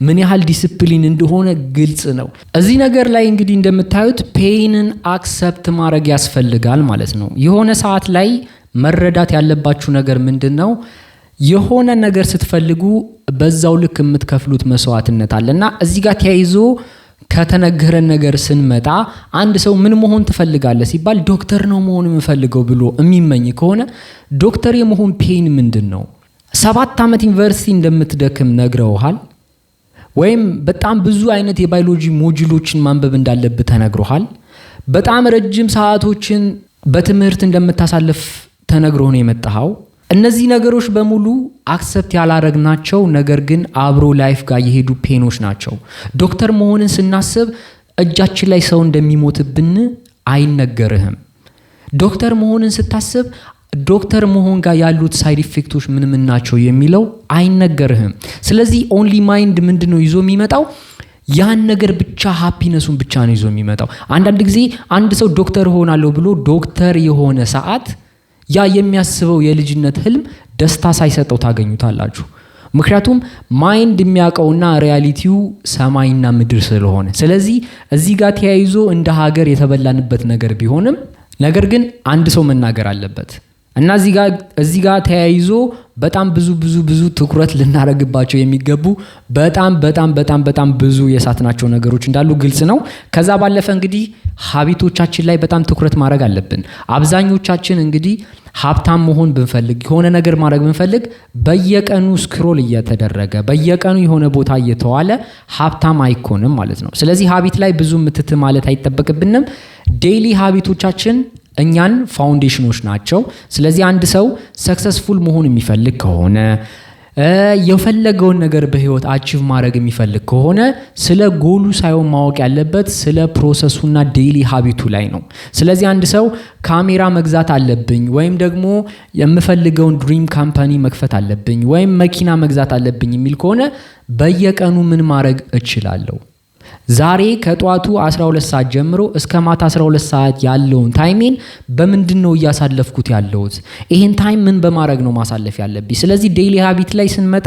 ምን ያህል ዲሲፕሊን እንደሆነ ግልጽ ነው። እዚህ ነገር ላይ እንግዲህ እንደምታዩት ፔይንን አክሰፕት ማድረግ ያስፈልጋል ማለት ነው። የሆነ ሰዓት ላይ መረዳት ያለባችሁ ነገር ምንድነው? የሆነ ነገር ስትፈልጉ በዛው ልክ የምትከፍሉት መስዋዕትነት አለና እዚህ ጋር ተያይዞ ከተነገረን ነገር ስንመጣ አንድ ሰው ምን መሆን ትፈልጋለህ ሲባል ዶክተር ነው መሆን የምፈልገው ብሎ የሚመኝ ከሆነ ዶክተር የመሆን ፔን ምንድነው? 7 ዓመት ዩኒቨርሲቲ እንደምትደክም ነግረውሃል ወይም በጣም ብዙ አይነት የባዮሎጂ ሞጁሎችን ማንበብ እንዳለብህ ተነግሮሃል። በጣም ረጅም ሰዓቶችን በትምህርት እንደምታሳልፍ ተነግሮ ነው የመጣው። እነዚህ ነገሮች በሙሉ አክሰፕት ያላረግናቸው ነገር ግን አብሮ ላይፍ ጋር የሄዱ ፔኖች ናቸው። ዶክተር መሆንን ስናስብ እጃችን ላይ ሰው እንደሚሞትብን አይነገርህም። ዶክተር መሆንን ስታስብ ዶክተር መሆን ጋር ያሉት ሳይድ ኢፌክቶች ምን ናቸው የሚለው አይነገርህም። ስለዚህ ኦንሊ ማይንድ ምንድነው ይዞ የሚመጣው? ያን ነገር ብቻ ሃፒነሱን ብቻ ነው ይዞ የሚመጣው። አንዳንድ ጊዜ አንድ ሰው ዶክተር ሆናለሁ ብሎ ዶክተር የሆነ ሰዓት ያ የሚያስበው የልጅነት ህልም ደስታ ሳይሰጠው ታገኙታላችሁ። ምክንያቱም ማይንድ የሚያውቀውና ሪያሊቲው ሰማይና ምድር ስለሆነ። ስለዚህ እዚህ ጋር ተያይዞ እንደ ሀገር የተበላንበት ነገር ቢሆንም ነገር ግን አንድ ሰው መናገር አለበት እና እዚህ ጋር ተያይዞ በጣም ብዙ ትኩረት ልናረግባቸው የሚገቡ በጣም ብዙ የሳትናቸው ነገሮች እንዳሉ ግልጽ ነው። ከዛ ባለፈ እንግዲህ ሀቢቶቻችን ላይ በጣም ትኩረት ማድረግ አለብን። አብዛኞቻችን እንግዲህ ሀብታም መሆን ብንፈልግ የሆነ ነገር ማድረግ ብንፈልግ በየቀኑ ስክሮል እየተደረገ በየቀኑ የሆነ ቦታ እየተዋለ ሀብታም አይኮንም ማለት ነው። ስለዚህ ሀቢት ላይ ብዙ ምትት ማለት አይጠበቅብንም። ዴይሊ ሀቢቶቻችን እኛን ፋውንዴሽኖች ናቸው። ስለዚህ አንድ ሰው ሰክሰስፉል መሆን የሚፈልግ ከሆነ የፈለገውን ነገር በህይወት አቺቭ ማድረግ የሚፈልግ ከሆነ ስለ ጎሉ ሳይሆን ማወቅ ያለበት ስለ ፕሮሰሱና ዴይሊ ሀቢቱ ላይ ነው። ስለዚህ አንድ ሰው ካሜራ መግዛት አለብኝ ወይም ደግሞ የምፈልገውን ድሪም ካምፓኒ መክፈት አለብኝ ወይም መኪና መግዛት አለብኝ የሚል ከሆነ በየቀኑ ምን ማድረግ እችላለሁ? ዛሬ ከጧቱ 12 ሰዓት ጀምሮ እስከ ማታ 12 ሰዓት ያለውን ታይሜን በምንድነው እያሳለፍኩት ያለሁት? ይሄን ታይም ምን በማድረግ ነው ማሳለፍ ያለብኝ? ስለዚህ ዴይሊ ሃቢት ላይ ስንመጣ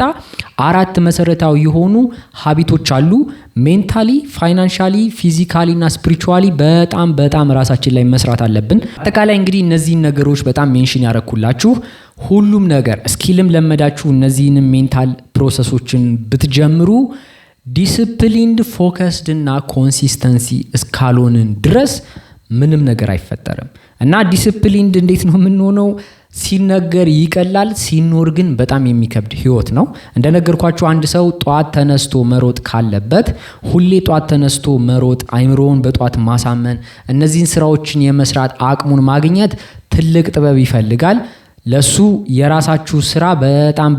4 መሰረታዊ የሆኑ ሃቢቶች አሉ። ሜንታሊ፣ ፋይናንሻሊ፣ ፊዚካሊ እና ስፒሪቹዋሊ በጣም ራሳችን ላይ መስራት አለብን። አጠቃላይ እንግዲህ እነዚህን ነገሮች በጣም ሜንሽን ያረኩላችሁ ሁሉም ነገር ስኪልም ለመዳችሁ እነዚህንም ሜንታል ፕሮሰሶችን ብትጀምሩ ዲሲፕሊንድ ፎከስድ እና ኮንሲስተንሲ እስካልሆንን ድረስ ምንም ነገር አይፈጠርም። እና ዲሲፕሊንድ እንዴት ነው የምንሆነው? ሲነገር ይቀላል፣ ሲኖር ግን በጣም የሚከብድ ህይወት ነው። እንደነገርኳችሁ አንድ ሰው ጧት ተነስቶ መሮጥ ካለበት ሁሌ ጧት ተነስቶ መሮጥ፣ አይምሮውን በጧት ማሳመን፣ እነዚህን ስራዎችን የመስራት አቅሙን ማግኘት ትልቅ ጥበብ ይፈልጋል። ለሱ የራሳችሁ ስራ በጣም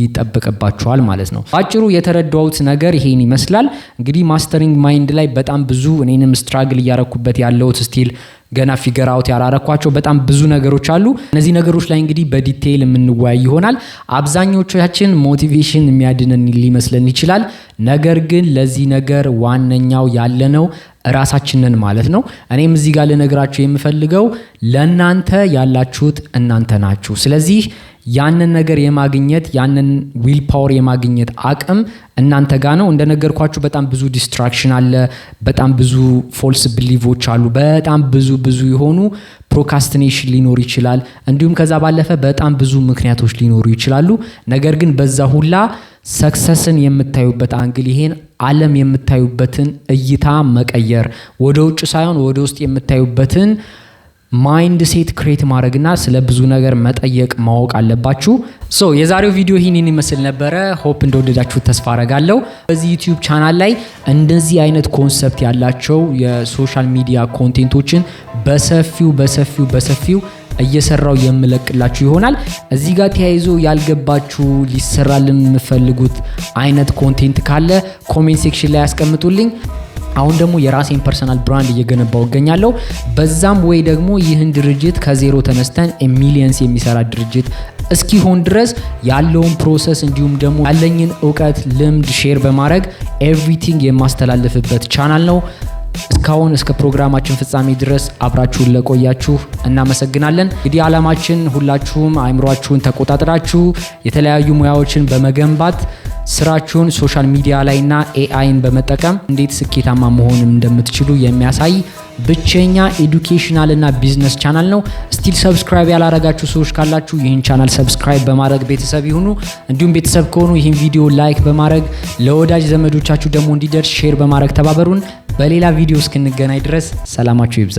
ይጠበቅባችኋል ማለት ነው። ባጭሩ የተረዳሁት ነገር ይሄን ይመስላል። እንግዲህ ማስተሪንግ ማይንድ ላይ በጣም ብዙ እኔንም ስትራግል እያረኩበት ያለሁት ስቲል ገና ፊገር አውት ያላረኳቸው በጣም ብዙ ነገሮች አሉ። እነዚህ ነገሮች ላይ እንግዲህ በዲቴይል የምንወያይ ይሆናል። አብዛኞቻችን ሞቲቬሽን የሚያድነን ሊመስለን ይችላል። ነገር ግን ለዚህ ነገር ዋነኛው ያለነው ራሳችንን ማለት ነው። እኔም እዚህ ጋር ልነግራችሁ የምፈልገው ለእናንተ ያላችሁት እናንተ ናችሁ። ስለዚህ ያንን ነገር የማግኘት ያንን ዊል ፓወር የማግኘት አቅም እናንተ ጋር ነው። እንደነገርኳችሁ በጣም ብዙ ዲስትራክሽን አለ፣ በጣም ብዙ ፎልስ ቢሊቮች አሉ፣ በጣም ብዙ የሆኑ ፕሮካስቲኔሽን ሊኖር ይችላል። እንዲሁም ከዛ ባለፈ በጣም ብዙ ምክንያቶች ሊኖሩ ይችላሉ። ነገር ግን በዛ ሁላ ሰክሰስን የምታዩበት አንግል ይሄን ዓለም የምታዩበትን እይታ መቀየር፣ ወደ ውጭ ሳይሆን ወደ ውስጥ የምታዩበትን ማይንድ ሴት ክሬት ማድረግና ስለ ብዙ ነገር መጠየቅ ማወቅ አለባችሁ። የዛሬው ቪዲዮ ይህንን ይመስል ነበረ። ሆፕ እንደወደዳችሁት ተስፋ አረጋለሁ። በዚህ ዩቲዩብ ቻናል ላይ እንደዚህ አይነት ኮንሰፕት ያላቸው የሶሻል ሚዲያ ኮንቴንቶችን በሰፊው እየሰራው የምለቅላችሁ ይሆናል። እዚህ ጋር ተያይዞ ያልገባችሁ ሊሰራልን የምትፈልጉት አይነት ኮንቴንት ካለ ኮሜንት ሴክሽን ላይ ያስቀምጡልኝ። አሁን ደግሞ የራሴን ፐርሰናል ብራንድ እየገነባው እገኛለሁ። በዛም ወይ ደግሞ ይህን ድርጅት ከዜሮ ተነስተን ሚሊየንስ የሚሰራ ድርጅት እስኪሆን ድረስ ያለውን ፕሮሰስ እንዲሁም ደግሞ ያለኝን እውቀት ልምድ ሼር በማድረግ ኤቭሪቲንግ የማስተላልፍበት ቻናል ነው። እስካሁን እስከ ፕሮግራማችን ፍጻሜ ድረስ አብራችሁን ለቆያችሁ እናመሰግናለን። እንግዲህ ዓላማችን ሁላችሁም አእምሯችሁን ተቆጣጥራችሁ የተለያዩ ሙያዎችን በመገንባት ስራችሁን ሶሻል ሚዲያ ላይና ኤአይን በመጠቀም እንዴት ስኬታማ መሆን እንደምትችሉ የሚያሳይ ብቸኛ ኤዱኬሽናል እና ቢዝነስ ቻናል ነው። ስቲል ሰብስክራይብ ያላረጋችሁ ሰዎች ካላችሁ ይህን ቻናል ሰብስክራይብ በማድረግ ቤተሰብ ይሁኑ። እንዲሁም ቤተሰብ ከሆኑ ይህን ቪዲዮ ላይክ በማድረግ ለወዳጅ ዘመዶቻችሁ ደግሞ እንዲደርስ ሼር በማድረግ ተባበሩን። በሌላ ቪዲዮ እስክንገናኝ ድረስ ሰላማችሁ ይብዛ።